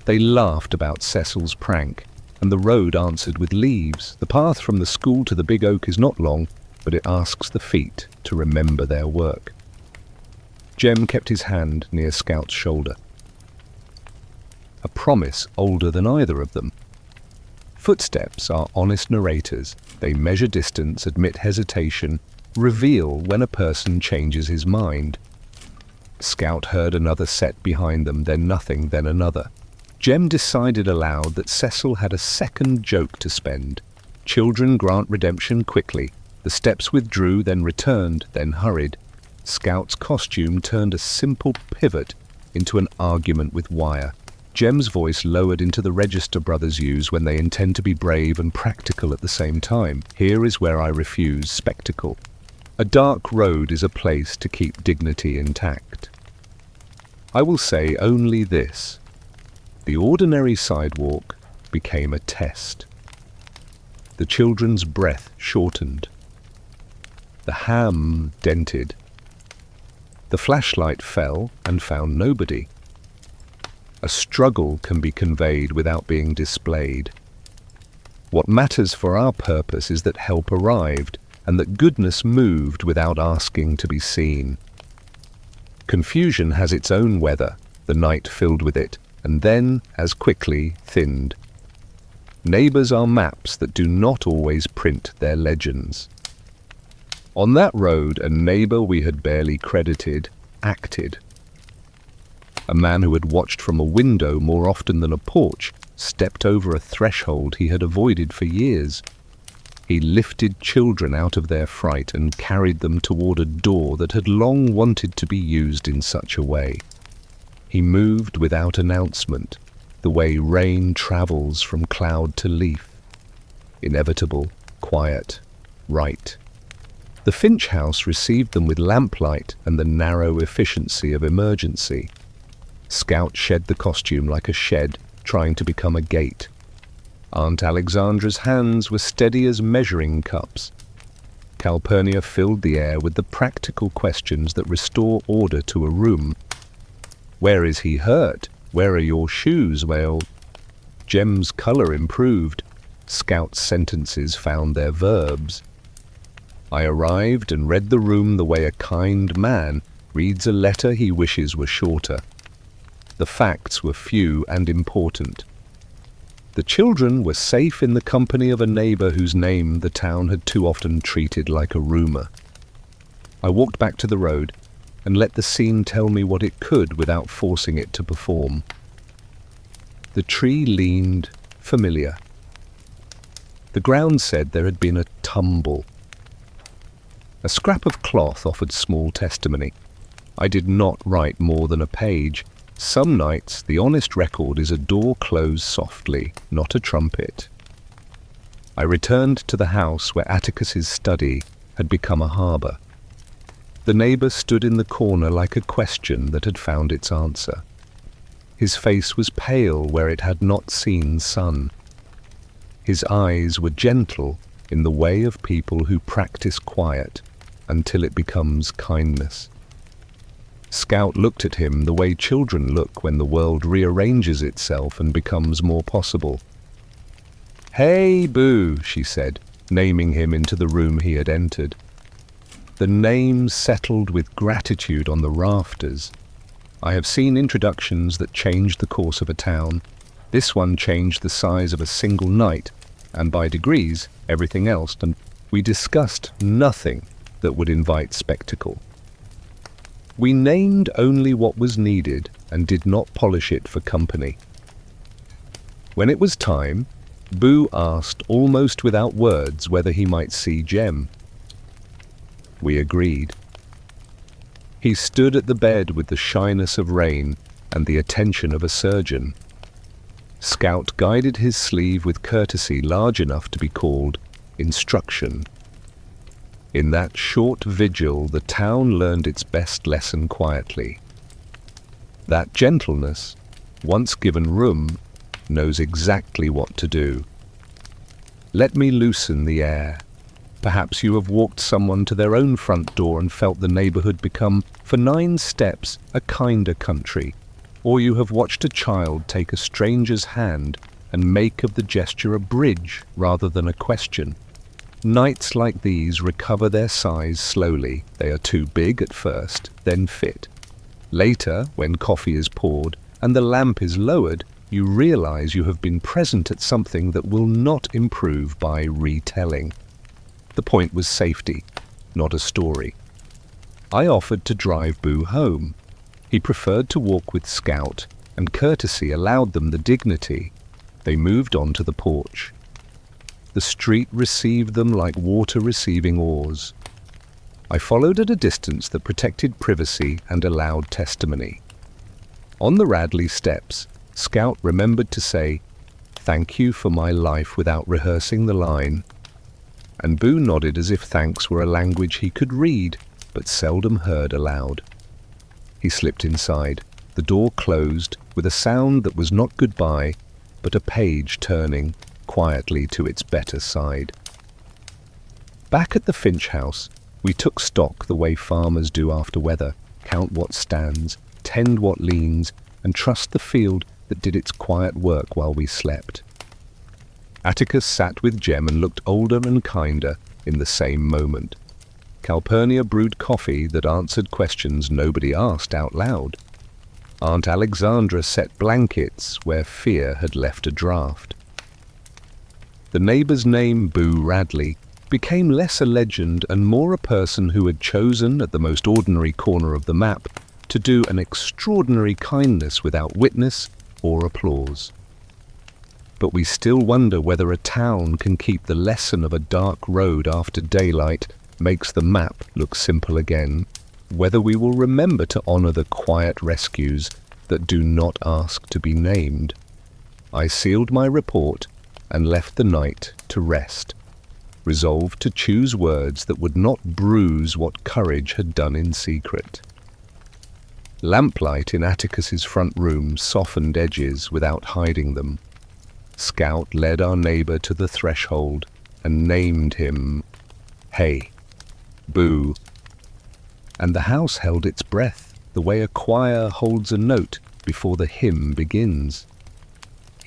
They laughed about Cecil's prank, and the road answered with leaves. The path from the school to the big oak is not long, but it asks the feet to remember their work. Jem kept his hand near Scout's shoulder. A promise older than either of them. Footsteps are honest narrators. They measure distance, admit hesitation, reveal when a person changes his mind. Scout heard another set behind them, then nothing, then another. Jem decided aloud that Cecil had a second joke to spend. Children grant redemption quickly. The steps withdrew, then returned, then hurried. Scout's costume turned a simple pivot into an argument with wire. Jem's voice lowered into the register brothers use when they intend to be brave and practical at the same time. Here is where I refuse spectacle. A dark road is a place to keep dignity intact. I will say only this. The ordinary sidewalk became a test. The children's breath shortened. The ham dented. The flashlight fell and found nobody. A struggle can be conveyed without being displayed. What matters for our purpose is that help arrived and that goodness moved without asking to be seen. Confusion has its own weather, the night filled with it, and then, as quickly, thinned. Neighbors are maps that do not always print their legends. On that road, a neighbor we had barely credited acted. A man who had watched from a window more often than a porch stepped over a threshold he had avoided for years. He lifted children out of their fright and carried them toward a door that had long wanted to be used in such a way. He moved without announcement, the way rain travels from cloud to leaf. Inevitable, quiet, right. The Finch house received them with lamplight and the narrow efficiency of emergency. Scout shed the costume like a shed, trying to become a gate. Aunt Alexandra's hands were steady as measuring cups. Calpurnia filled the air with the practical questions that restore order to a room. Where is he hurt? Where are your shoes? Well, Jem's color improved. Scout's sentences found their verbs. I arrived and read the room the way a kind man reads a letter he wishes were shorter. The facts were few and important. The children were safe in the company of a neighbor whose name the town had too often treated like a rumor. I walked back to the road and let the scene tell me what it could without forcing it to perform. The tree leaned familiar. The ground said there had been a tumble. A scrap of cloth offered small testimony. I did not write more than a page. Some nights the honest record is a door closed softly, not a trumpet. I returned to the house where Atticus's study had become a harbour. The neighbour stood in the corner like a question that had found its answer. His face was pale where it had not seen sun. His eyes were gentle in the way of people who practice quiet until it becomes kindness. Scout looked at him the way children look when the world rearranges itself and becomes more possible. "Hey, Boo," she said, naming him into the room he had entered. The name settled with gratitude on the rafters. I have seen introductions that changed the course of a town. This one changed the size of a single night, and by degrees, everything else, and we discussed nothing that would invite spectacle. We named only what was needed and did not polish it for company. When it was time, Boo asked almost without words whether he might see Jem. We agreed. He stood at the bed with the shyness of rain and the attention of a surgeon. Scout guided his sleeve with courtesy large enough to be called instruction. In that short vigil, the town learned its best lesson quietly. That gentleness, once given room, knows exactly what to do. Let me loosen the air. Perhaps you have walked someone to their own front door and felt the neighborhood become, for 9 steps, a kinder country. Or you have watched a child take a stranger's hand and make of the gesture a bridge rather than a question. Nights like these recover their size slowly. They are too big at first, then fit. Later, when coffee is poured and the lamp is lowered, you realize you have been present at something that will not improve by retelling. The point was safety, not a story. I offered to drive Boo home. He preferred to walk with Scout, and courtesy allowed them the dignity. They moved on to the porch. The street received them like water receiving oars. I followed at a distance that protected privacy and allowed testimony. On the Radley steps, Scout remembered to say, "Thank you for my life," without rehearsing the line. And Boo nodded as if thanks were a language he could read, but seldom heard aloud. He slipped inside. The door closed with a sound that was not goodbye, but a page turning. quietly to its better side. Back at the Finch house, we took stock the way farmers do after weather, count what stands, tend what leans, and trust the field that did its quiet work while we slept. Atticus sat with Jem and looked older and kinder in the same moment. Calpurnia brewed coffee that answered questions nobody asked out loud. Aunt Alexandra set blankets where fear had left a draft. The neighbour's name, Boo Radley, became less a legend and more a person who had chosen, at the most ordinary corner of the map, to do an extraordinary kindness without witness or applause. But we still wonder whether a town can keep the lesson of a dark road after daylight makes the map look simple again, whether we will remember to honour the quiet rescues that do not ask to be named. I sealed my report and left the night to rest, resolved to choose words that would not bruise what courage had done in secret. Lamplight in Atticus's front room softened edges without hiding them. Scout led our neighbour to the threshold and named him Hey, Boo. And the house held its breath, the way a choir holds a note before the hymn begins.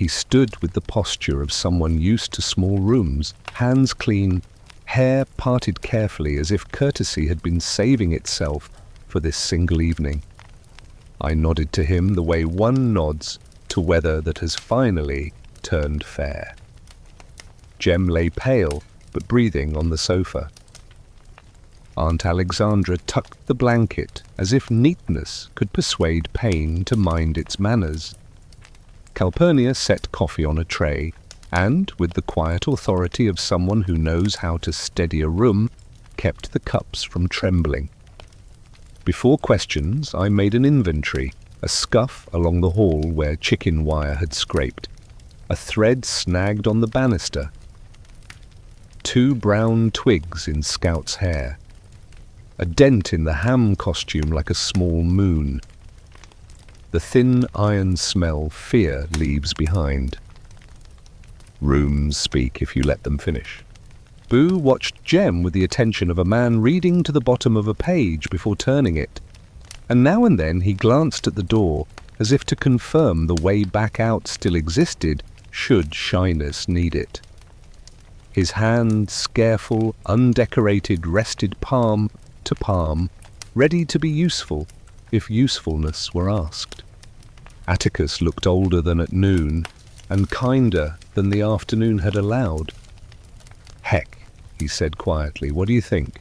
He stood with the posture of someone used to small rooms, hands clean, hair parted carefully as if courtesy had been saving itself for this single evening. I nodded to him the way one nods to weather that has finally turned fair. Jem lay pale but breathing on the sofa. Aunt Alexandra tucked the blanket as if neatness could persuade pain to mind its manners. Calpurnia set coffee on a tray and, with the quiet authority of someone who knows how to steady a room, kept the cups from trembling. Before questions, I made an inventory, a scuff along the hall where chicken wire had scraped, a thread snagged on the banister, 2 brown twigs in Scout's hair, a dent in the ham costume like a small moon, the thin iron smell fear leaves behind. Rooms speak if you let them finish. Boo watched Jem with the attention of a man reading to the bottom of a page before turning it, and now and then he glanced at the door as if to confirm the way back out still existed should shyness need it. His hand, scareful, undecorated, rested palm to palm, ready to be useful if usefulness were asked. Atticus looked older than at noon, and kinder than the afternoon had allowed. Heck, he said quietly, what do you think?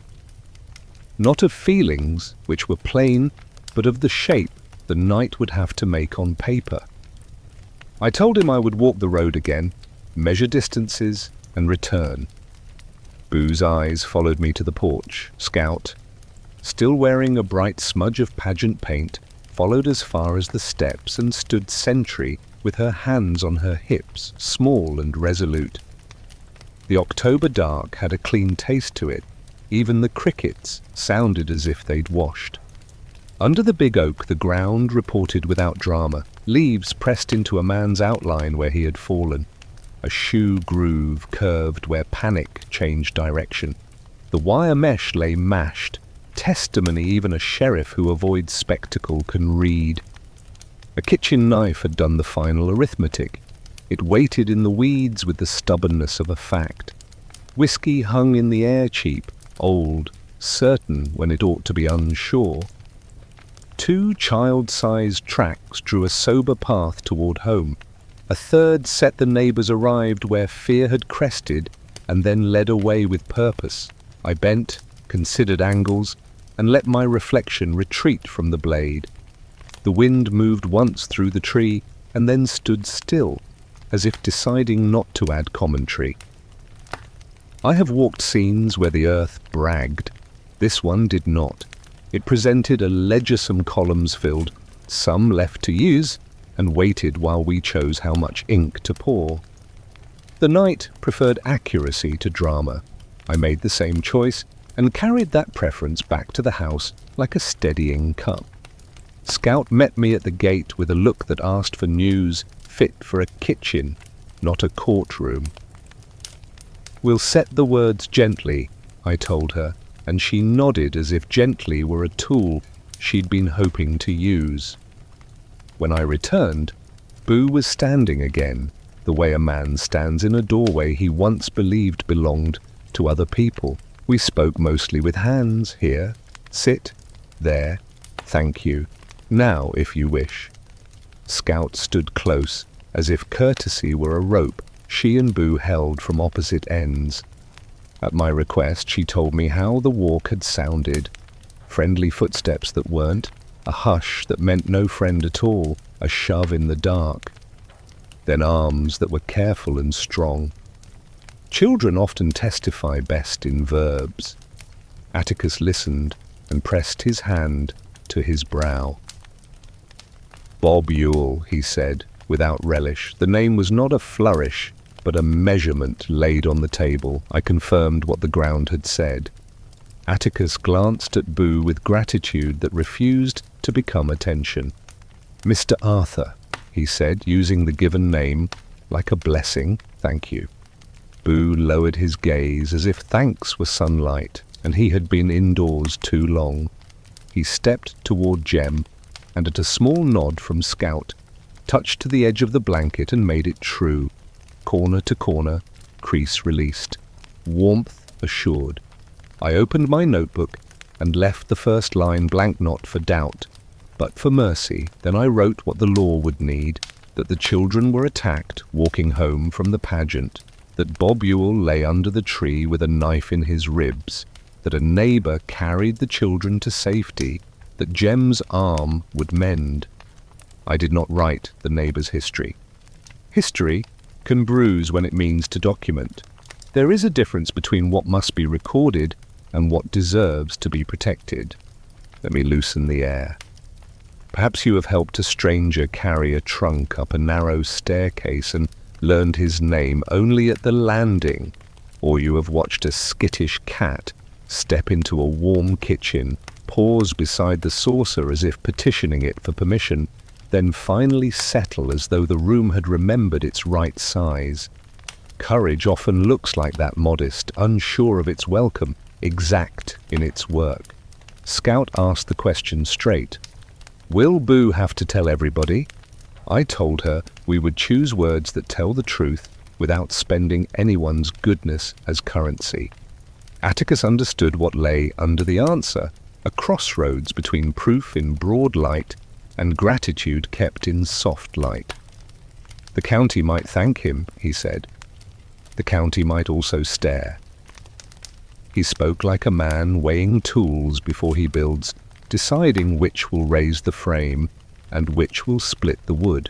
Not of feelings, which were plain, but of the shape the night would have to make on paper. I told him I would walk the road again, measure distances, and return. Boo's eyes followed me to the porch. Scout, still wearing a bright smudge of pageant paint, followed as far as the steps and stood sentry with her hands on her hips, small and resolute. The October dark had a clean taste to it. Even the crickets sounded as if they'd washed. Under the big oak the ground reported without drama, leaves pressed into a man's outline where he had fallen. A shoe groove curved where panic changed direction. The wire mesh lay mashed, testimony even a sheriff who avoids spectacle can read. A kitchen knife had done the final arithmetic. It waited in the weeds with the stubbornness of a fact. Whiskey hung in the air cheap, old, certain when it ought to be unsure. 2 child-sized tracks drew a sober path toward home. A third set the neighbours arrived where fear had crested and then led away with purpose. I bent, considered angles, and let my reflection retreat from the blade. The wind moved once through the tree and then stood still, as if deciding not to add commentary. I have walked scenes where the earth bragged. This one did not. It presented a legisome columns filled, some left to use, and waited while we chose how much ink to pour. The night preferred accuracy to drama. I made the same choice and carried that preference back to the house like a steadying cup. Scout met me at the gate with a look that asked for news fit for a kitchen, not a courtroom. "We'll set the words gently," I told her, and she nodded as if gently were a tool she'd been hoping to use. When I returned, Boo was standing again, the way a man stands in a doorway he once believed belonged to other people. We spoke mostly with hands. "Here, sit, there, thank you, now if you wish." Scout stood close, as if courtesy were a rope she and Boo held from opposite ends. At my request, she told me how the walk had sounded. Friendly footsteps that weren't, a hush that meant no friend at all, a shove in the dark. Then arms that were careful and strong. Children often testify best in verbs. Atticus listened and pressed his hand to his brow. "Bob Ewell," he said, without relish. The name was not a flourish, but a measurement laid on the table. I confirmed what the ground had said. Atticus glanced at Boo with gratitude that refused to become attention. "Mr. Arthur," he said, using the given name like a blessing. "Thank you." Boo lowered his gaze as if thanks were sunlight and he had been indoors too long. He stepped toward Jem, and at a small nod from Scout, touched to the edge of the blanket and made it true. Corner to corner, crease released, warmth assured. I opened my notebook and left the first line blank, not for doubt, but for mercy. Then I wrote what the law would need, that the children were attacked walking home from the pageant, that Bob Ewell lay under the tree with a knife in his ribs, that a neighbor carried the children to safety, that Jem's arm would mend. I did not write the neighbor's history. History can bruise when it means to document. There is a difference between what must be recorded and what deserves to be protected. Let me loosen the air. Perhaps you have helped a stranger carry a trunk up a narrow staircase and learned his name only at the landing, or you have watched a skittish cat step into a warm kitchen, pause beside the saucer as if petitioning it for permission, then finally settle as though the room had remembered its right size. Courage often looks like that, modest, unsure of its welcome, exact in its work. Scout asked the question straight. "Will Boo have to tell everybody?" I told her we would choose words that tell the truth without spending anyone's goodness as currency. Atticus understood what lay under the answer, a crossroads between proof in broad light and gratitude kept in soft light. "The county might thank him," he said. "The county might also stare." He spoke like a man weighing tools before he builds, deciding which will raise the frame and which will split the wood.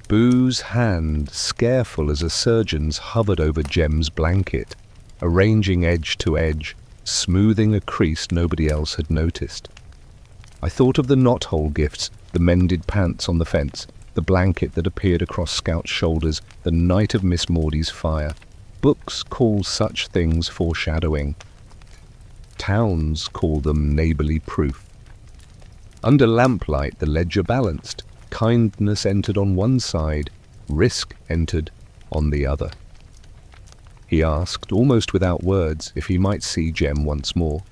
Boo's hand, scareful as a surgeon's, hovered over Jem's blanket, arranging edge to edge, smoothing a crease nobody else had noticed. I thought of the knothole gifts, the mended pants on the fence, the blanket that appeared across Scout's shoulders, the night of Miss Maudie's fire. Books call such things foreshadowing. Towns call them neighborly proof. Under lamplight the ledger balanced. Kindness entered on one side, risk entered on the other. He asked, almost without words, if he might see Jem once more.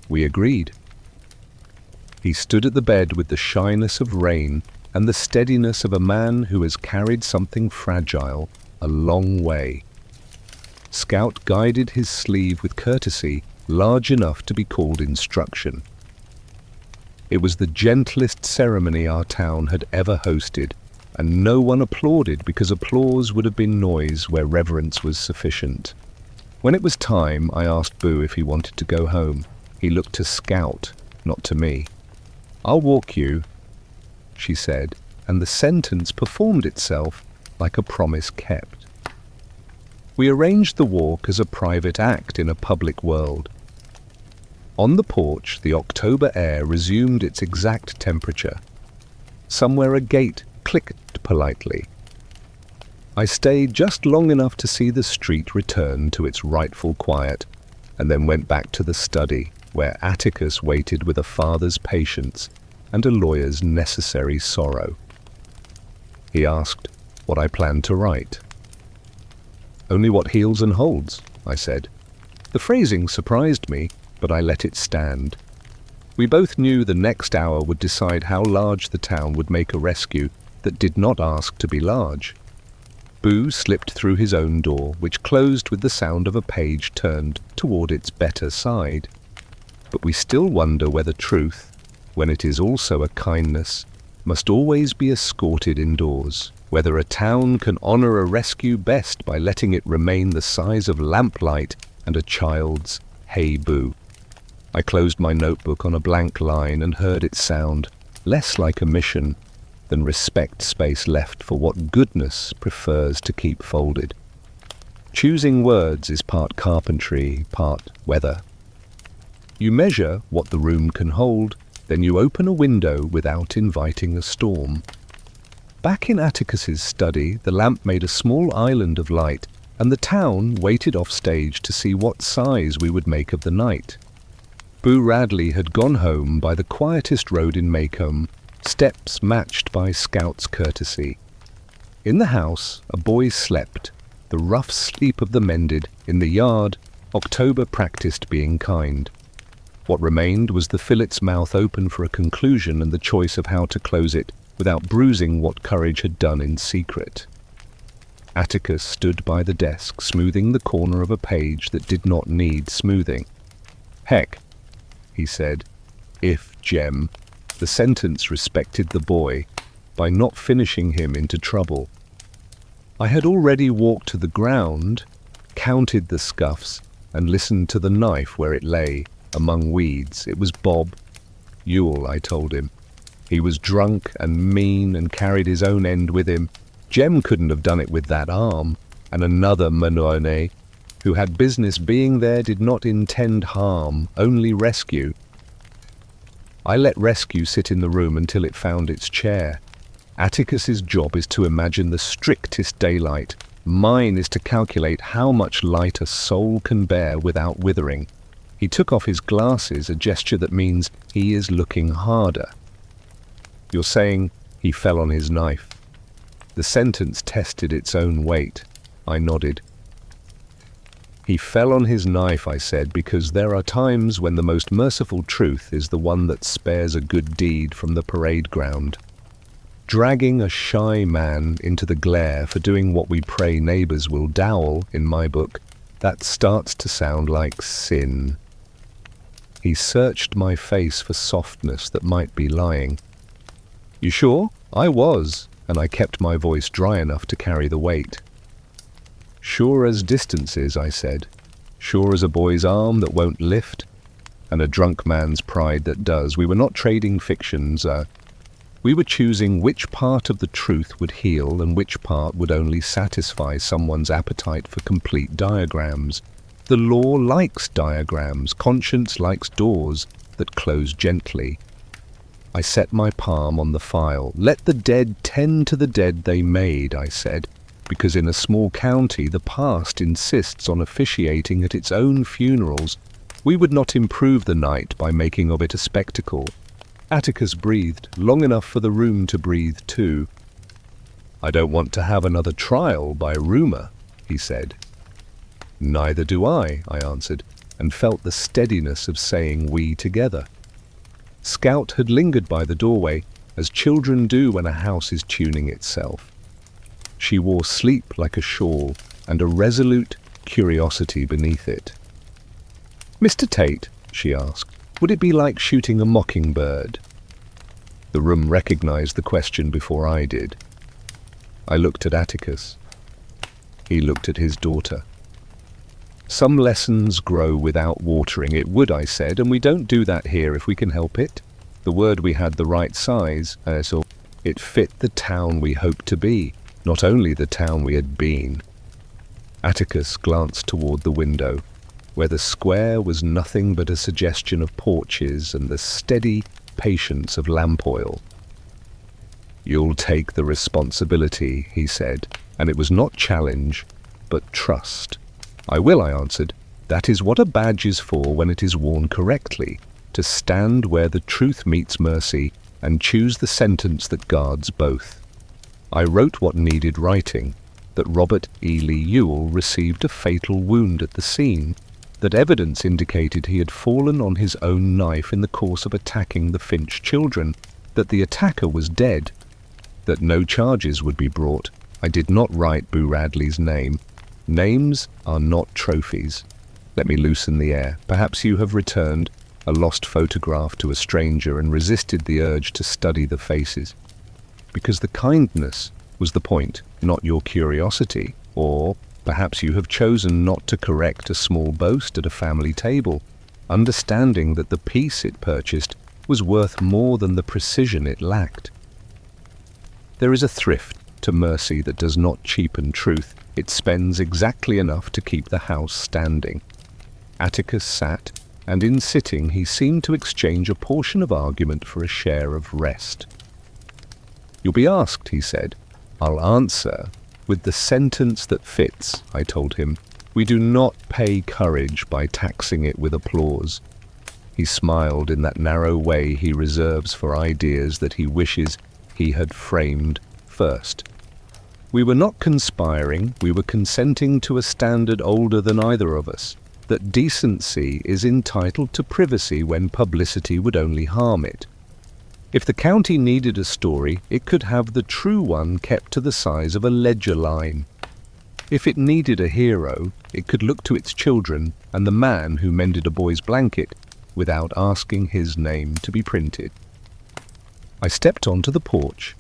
We agreed. He stood at the bed with the shyness of rain and the steadiness of a man who has carried something fragile a long way. Scout guided his sleeve with courtesy, large enough to be called instruction. It was the gentlest ceremony our town had ever hosted, and no one applauded because applause would have been noise where reverence was sufficient. When it was time, I asked Boo if he wanted to go home. He looked to Scout, not to me. "I'll walk you," she said, and the sentence performed itself like a promise kept. We arranged the walk as a private act in a public world. On the porch, the October air resumed its exact temperature. Somewhere a gate clicked politely. I stayed just long enough to see the street return to its rightful quiet, and then went back to the study, where Atticus waited with a father's patience and a lawyer's necessary sorrow. He asked what I planned to write. Only what heals and holds, I said. The phrasing surprised me, but I let it stand. We both knew the next hour would decide how large the town would make a rescue that did not ask to be large. Boo slipped through his own door, which closed with the sound of a page turned toward its better side. But we still wonder whether truth, when it is also a kindness, must always be escorted indoors, whether a town can honor a rescue best by letting it remain the size of lamplight and a child's "Hey Boo." I closed my notebook on a blank line and heard it sound less like a mission than respect space left for what goodness prefers to keep folded. Choosing words is part carpentry, part weather. You measure what the room can hold, then you open a window without inviting a storm. Back in Atticus's study, the lamp made a small island of light, and the town waited off stage to see what size we would make of the night. Boo Radley had gone home by the quietest road in Maycomb, steps matched by Scout's courtesy. In the house, a boy slept, the rough sleep of the mended. In the yard, October practiced being kind. What remained was the fillet's mouth open for a conclusion and the choice of how to close it without bruising what courage had done in secret. Atticus stood by the desk, smoothing the corner of a page that did not need smoothing. "Heck," he said, "if, Jem." The sentence respected the boy by not finishing him into trouble. I had already walked to the ground, counted the scuffs, and listened to the knife where it lay, among weeds. It was Bob Ewell, I told him. He was drunk and mean and carried his own end with him. Jem couldn't have done it with that arm, and another Manone, who had business being there, did not intend harm, only rescue. I let rescue sit in the room until it found its chair. Atticus's job is to imagine the strictest daylight. Mine is to calculate how much light a soul can bear without withering. He took off his glasses, a gesture that means he is looking harder. You're saying he fell on his knife. The sentence tested its own weight. I nodded. He fell on his knife, I said, because there are times when the most merciful truth is the one that spares a good deed from the parade ground. Dragging a shy man into the glare for doing what we pray neighbors will dowel, in my book, that starts to sound like sin. He searched my face for softness that might be lying. You sure? I was, and I kept my voice dry enough to carry the weight. Sure as distances, I said. Sure as a boy's arm that won't lift, and a drunk man's pride that does. We were not trading fictions. We were choosing which part of the truth would heal and which part would only satisfy someone's appetite for complete diagrams. The law likes diagrams. Conscience likes doors that close gently. I set my palm on the file. Let the dead tend to the dead they made, I said, because in a small county the past insists on officiating at its own funerals. We would not improve the night by making of it a spectacle. Atticus breathed, long enough for the room to breathe too. I don't want to have another trial by rumor, he said. Neither do I answered, and felt the steadiness of saying we together. Scout had lingered by the doorway, as children do when a house is tuning itself. She wore sleep like a shawl, and a resolute curiosity beneath it. "Mr. Tate," she asked, "would it be like shooting a mockingbird?" The room recognized the question before I did. I looked at Atticus. He looked at his daughter. Some lessons grow without watering. It would, I said, and we don't do that here if we can help it. The word we had the right size, so it fit the town we hoped to be, not only the town we had been. Atticus glanced toward the window, where the square was nothing but a suggestion of porches and the steady patience of lamp oil. "You'll take the responsibility," he said, and it was not challenge, but trust. "I will," I answered. "That is what a badge is for when it is worn correctly, to stand where the truth meets mercy and choose the sentence that guards both." I wrote what needed writing. that Robert E. Lee Ewell received a fatal wound at the scene, that evidence indicated he had fallen on his own knife in the course of attacking the Finch children, that the attacker was dead, that no charges would be brought. I did not write Boo Radley's name. Names are not trophies. Let me loosen the air. Perhaps you have returned a lost photograph to a stranger and resisted the urge to study the faces. Because the kindness was the point, not your curiosity. Or perhaps you have chosen not to correct a small boast at a family table, understanding that the peace it purchased was worth more than the precision it lacked. There is a thrift to mercy that does not cheapen truth. It spends exactly enough to keep the house standing. Atticus sat, and in sitting he seemed to exchange a portion of argument for a share of rest. "You'll be asked," he said. "I'll answer with the sentence that fits," I told him. "We do not pay courage by taxing it with applause." He smiled in that narrow way he reserves for ideas that he wishes he had framed first. We were not conspiring, we were consenting to a standard older than either of us, that decency is entitled to privacy when publicity would only harm it. If the county needed a story, it could have the true one kept to the size of a ledger line. If it needed a hero, it could look to its children and the man who mended a boy's blanket without asking his name to be printed. I stepped onto the porch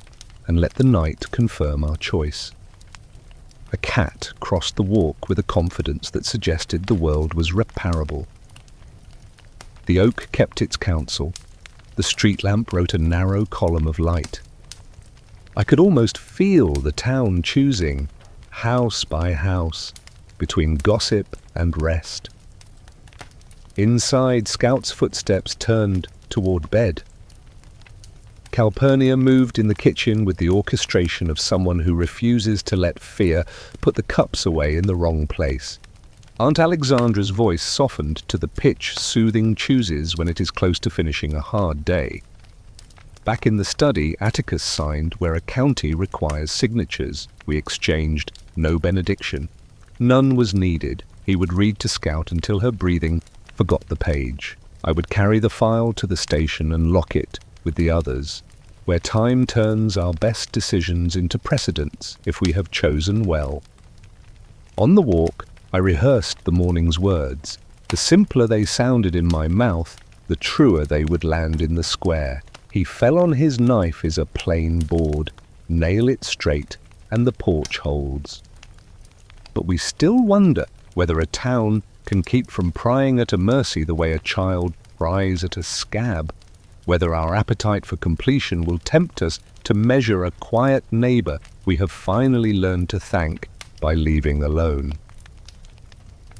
and let the night confirm our choice. A cat crossed the walk with a confidence that suggested the world was reparable. The oak kept its counsel. The street lamp wrote a narrow column of light. I could almost feel the town choosing, house by house, between gossip and rest. Inside, Scout's footsteps turned toward bed. Calpurnia moved in the kitchen with the orchestration of someone who refuses to let fear put the cups away in the wrong place. Aunt Alexandra's voice softened to the pitch soothing chooses when it is close to finishing a hard day. Back in the study, Atticus signed where a county requires signatures. We exchanged no benediction. None was needed. He would read to Scout until her breathing forgot the page. I would carry the file to the station and lock it with the others, where time turns our best decisions into precedents if we have chosen well. On the walk, I rehearsed the morning's words. The simpler they sounded in my mouth, the truer they would land in the square. He fell on his knife is a plain board, nail it straight, and the porch holds. But we still wonder whether a town can keep from prying at a mercy the way a child pries at a scab, whether our appetite for completion will tempt us to measure a quiet neighbor we have finally learned to thank by leaving alone.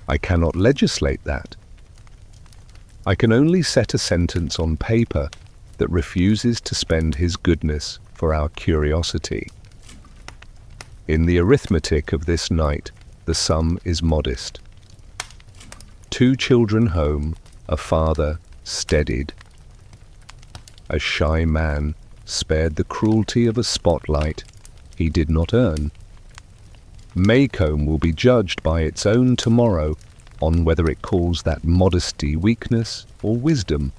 I cannot legislate that. I can only set a sentence on paper that refuses to spend his goodness for our curiosity. In the arithmetic of this night, the sum is modest. 2 children home, a father steadied. A shy man spared the cruelty of a spotlight he did not earn. Maycomb will be judged by its own tomorrow on whether it calls that modesty weakness or wisdom.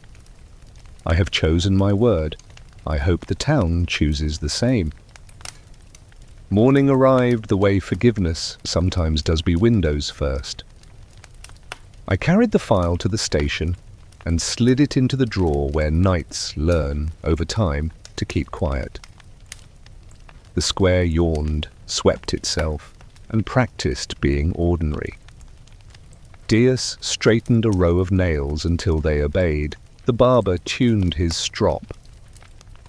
I have chosen my word. I hope the town chooses the same. Morning arrived the way forgiveness sometimes does be windows first. I carried the file to the station and slid it into the drawer where knights learn, over time, to keep quiet. The square yawned, swept itself, and practiced being ordinary. Dias straightened a row of nails until they obeyed. The barber tuned his strop.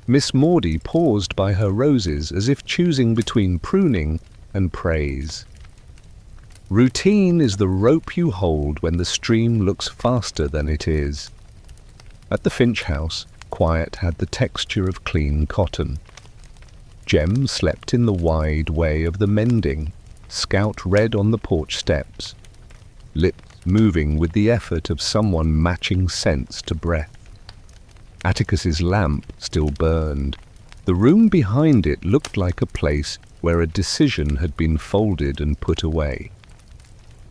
Miss Maudie paused by her roses as if choosing between pruning and praise. Routine is the rope you hold when the stream looks faster than it is. At the Finch house, quiet had the texture of clean cotton. Jem slept in the wide way of the mending. Scout read on the porch steps, lips moving with the effort of someone matching sense to breath. Atticus's lamp still burned. The room behind it looked like a place where a decision had been folded and put away.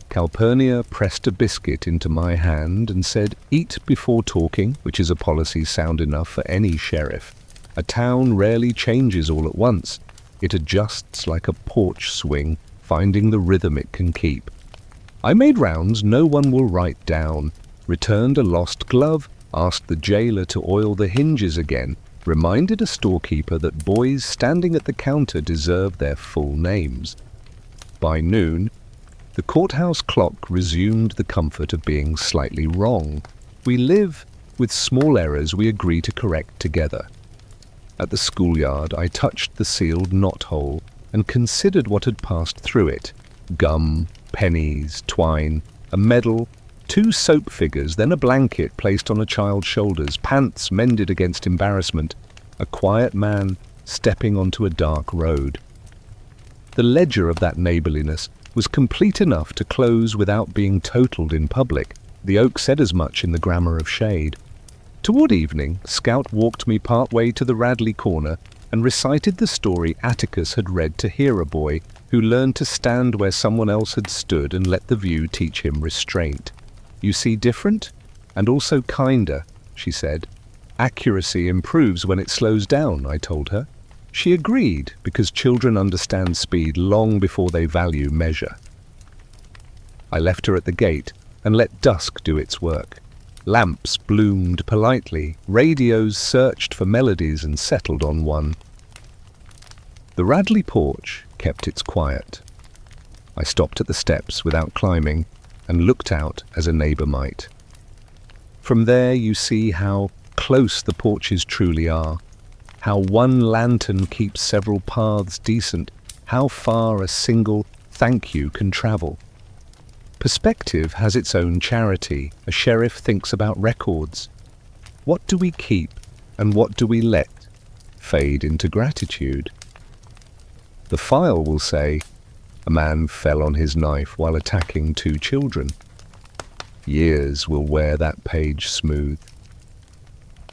Calpurnia pressed a biscuit into my hand and said, "Eat before talking," which is a policy sound enough for any sheriff. A town rarely changes all at once. It adjusts like a porch swing, finding the rhythm it can keep. I made rounds no one will write down, returned a lost glove, asked the jailer to oil the hinges again, reminded a storekeeper that boys standing at the counter deserve their full names. By noon, the courthouse clock resumed the comfort of being slightly wrong. We live with small errors we agree to correct together. At the schoolyard, I touched the sealed knothole and considered what had passed through it. Gum, pennies, twine, a medal, 2 soap figures, then a blanket placed on a child's shoulders, pants mended against embarrassment, a quiet man stepping onto a dark road. The ledger of that neighborliness was complete enough to close without being totaled in public. The oak said as much in the grammar of shade. Toward evening, Scout walked me part way to the Radley corner and recited the story Atticus had read to Hero-boy, who learned to stand where someone else had stood and let the view teach him restraint. "You see different? And also kinder," she said. "Accuracy improves when it slows down," I told her. She agreed, because children understand speed long before they value measure. I left her at the gate and let dusk do its work. Lamps bloomed politely, radios searched for melodies and settled on one. The Radley porch kept its quiet. I stopped at the steps without climbing and looked out as a neighbor might. From there you see how close the porches truly are, how one lantern keeps several paths decent, how far a single thank you can travel. Perspective has its own charity. A sheriff thinks about records. What do we keep and what do we let fade into gratitude? The file will say, "A man fell on his knife while attacking 2 children." Years will wear that page smooth.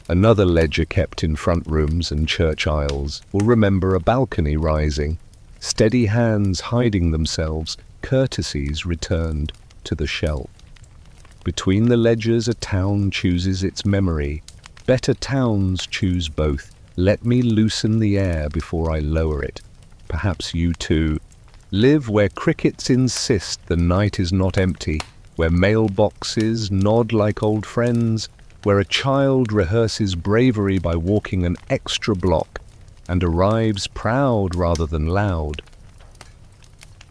Another ledger kept in front rooms and church aisles will remember a balcony rising, steady hands hiding themselves, courtesies returned to the shelf. Between the ledgers a town chooses its memory. Better towns choose both. Let me loosen the air before I lower it. Perhaps you too live where crickets insist the night is not empty, where mailboxes nod like old friends, where a child rehearses bravery by walking an extra block and arrives proud rather than loud.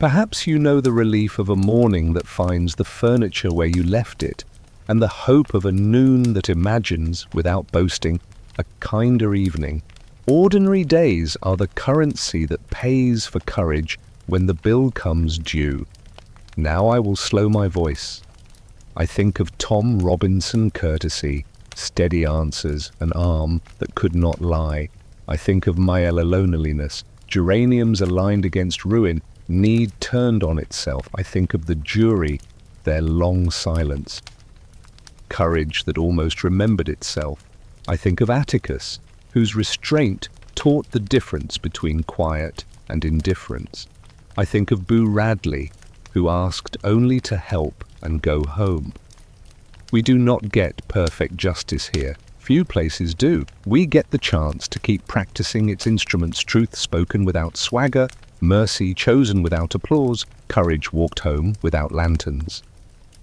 Perhaps you know the relief of a morning that finds the furniture where you left it, and the hope of a noon that imagines, without boasting, a kinder evening. Ordinary days are the currency that pays for courage when the bill comes due. Now I will slow my voice. I think of Tom Robinson courtesy, steady answers, an arm that could not lie. I think of Mayella loneliness, geraniums aligned against ruin, need turned on itself. I think of the jury, their long silence, courage that almost remembered itself. I think of Atticus, whose restraint taught the difference between quiet and indifference. I think of Boo Radley, who asked only to help and go home. We do not get perfect justice here. Few places do. We get the chance to keep practicing its instruments, truth spoken without swagger, mercy chosen without applause, courage walked home without lanterns.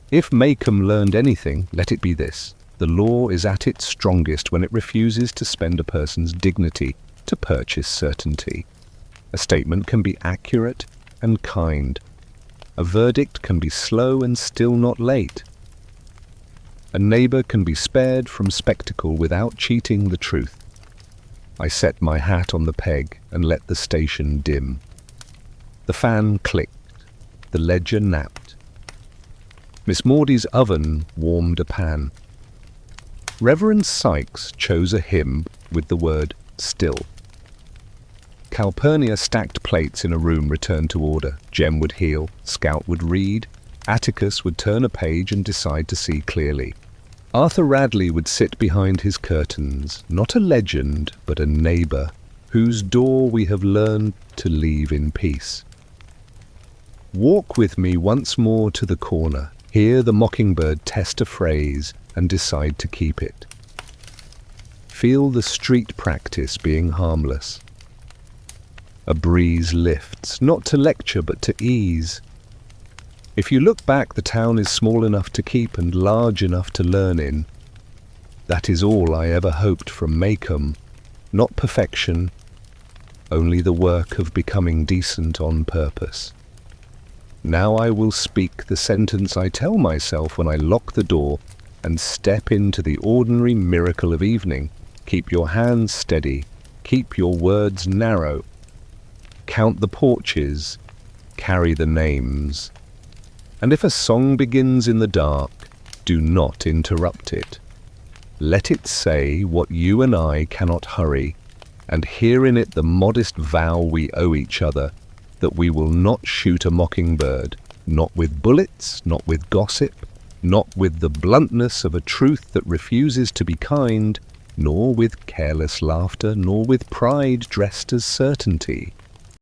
If Maycomb learned anything, let it be this. The law is at its strongest when it refuses to spend a person's dignity to purchase certainty. A statement can be accurate and kind. A verdict can be slow and still not late. A neighbor can be spared from spectacle without cheating the truth. I set my hat on the peg and let the station dim. The fan clicked. The ledger napped. Miss Maudie's oven warmed a pan. Reverend Sykes chose a hymn with the word still. Calpurnia stacked plates in a room returned to order. Jem would heal, Scout would read, Atticus would turn a page and decide to see clearly. Arthur Radley would sit behind his curtains, not a legend, but a neighbor, whose door we have learned to leave in peace. Walk with me once more to the corner. Hear the mockingbird test a phrase and decide to keep it. Feel the street practice being harmless. A breeze lifts, not to lecture but to ease. If you look back, the town is small enough to keep and large enough to learn in. That is all I ever hoped from Maycomb, not perfection, only the work of becoming decent on purpose. Now I will speak the sentence I tell myself when I lock the door and step into the ordinary miracle of evening. Keep your hands steady, keep your words narrow. Count the porches, carry the names. And if a song begins in the dark, do not interrupt it. Let it say what you and I cannot hurry, and hear in it the modest vow we owe each other, that we will not shoot a mockingbird, not with bullets, not with gossip, not with the bluntness of a truth that refuses to be kind, nor with careless laughter, nor with pride dressed as certainty.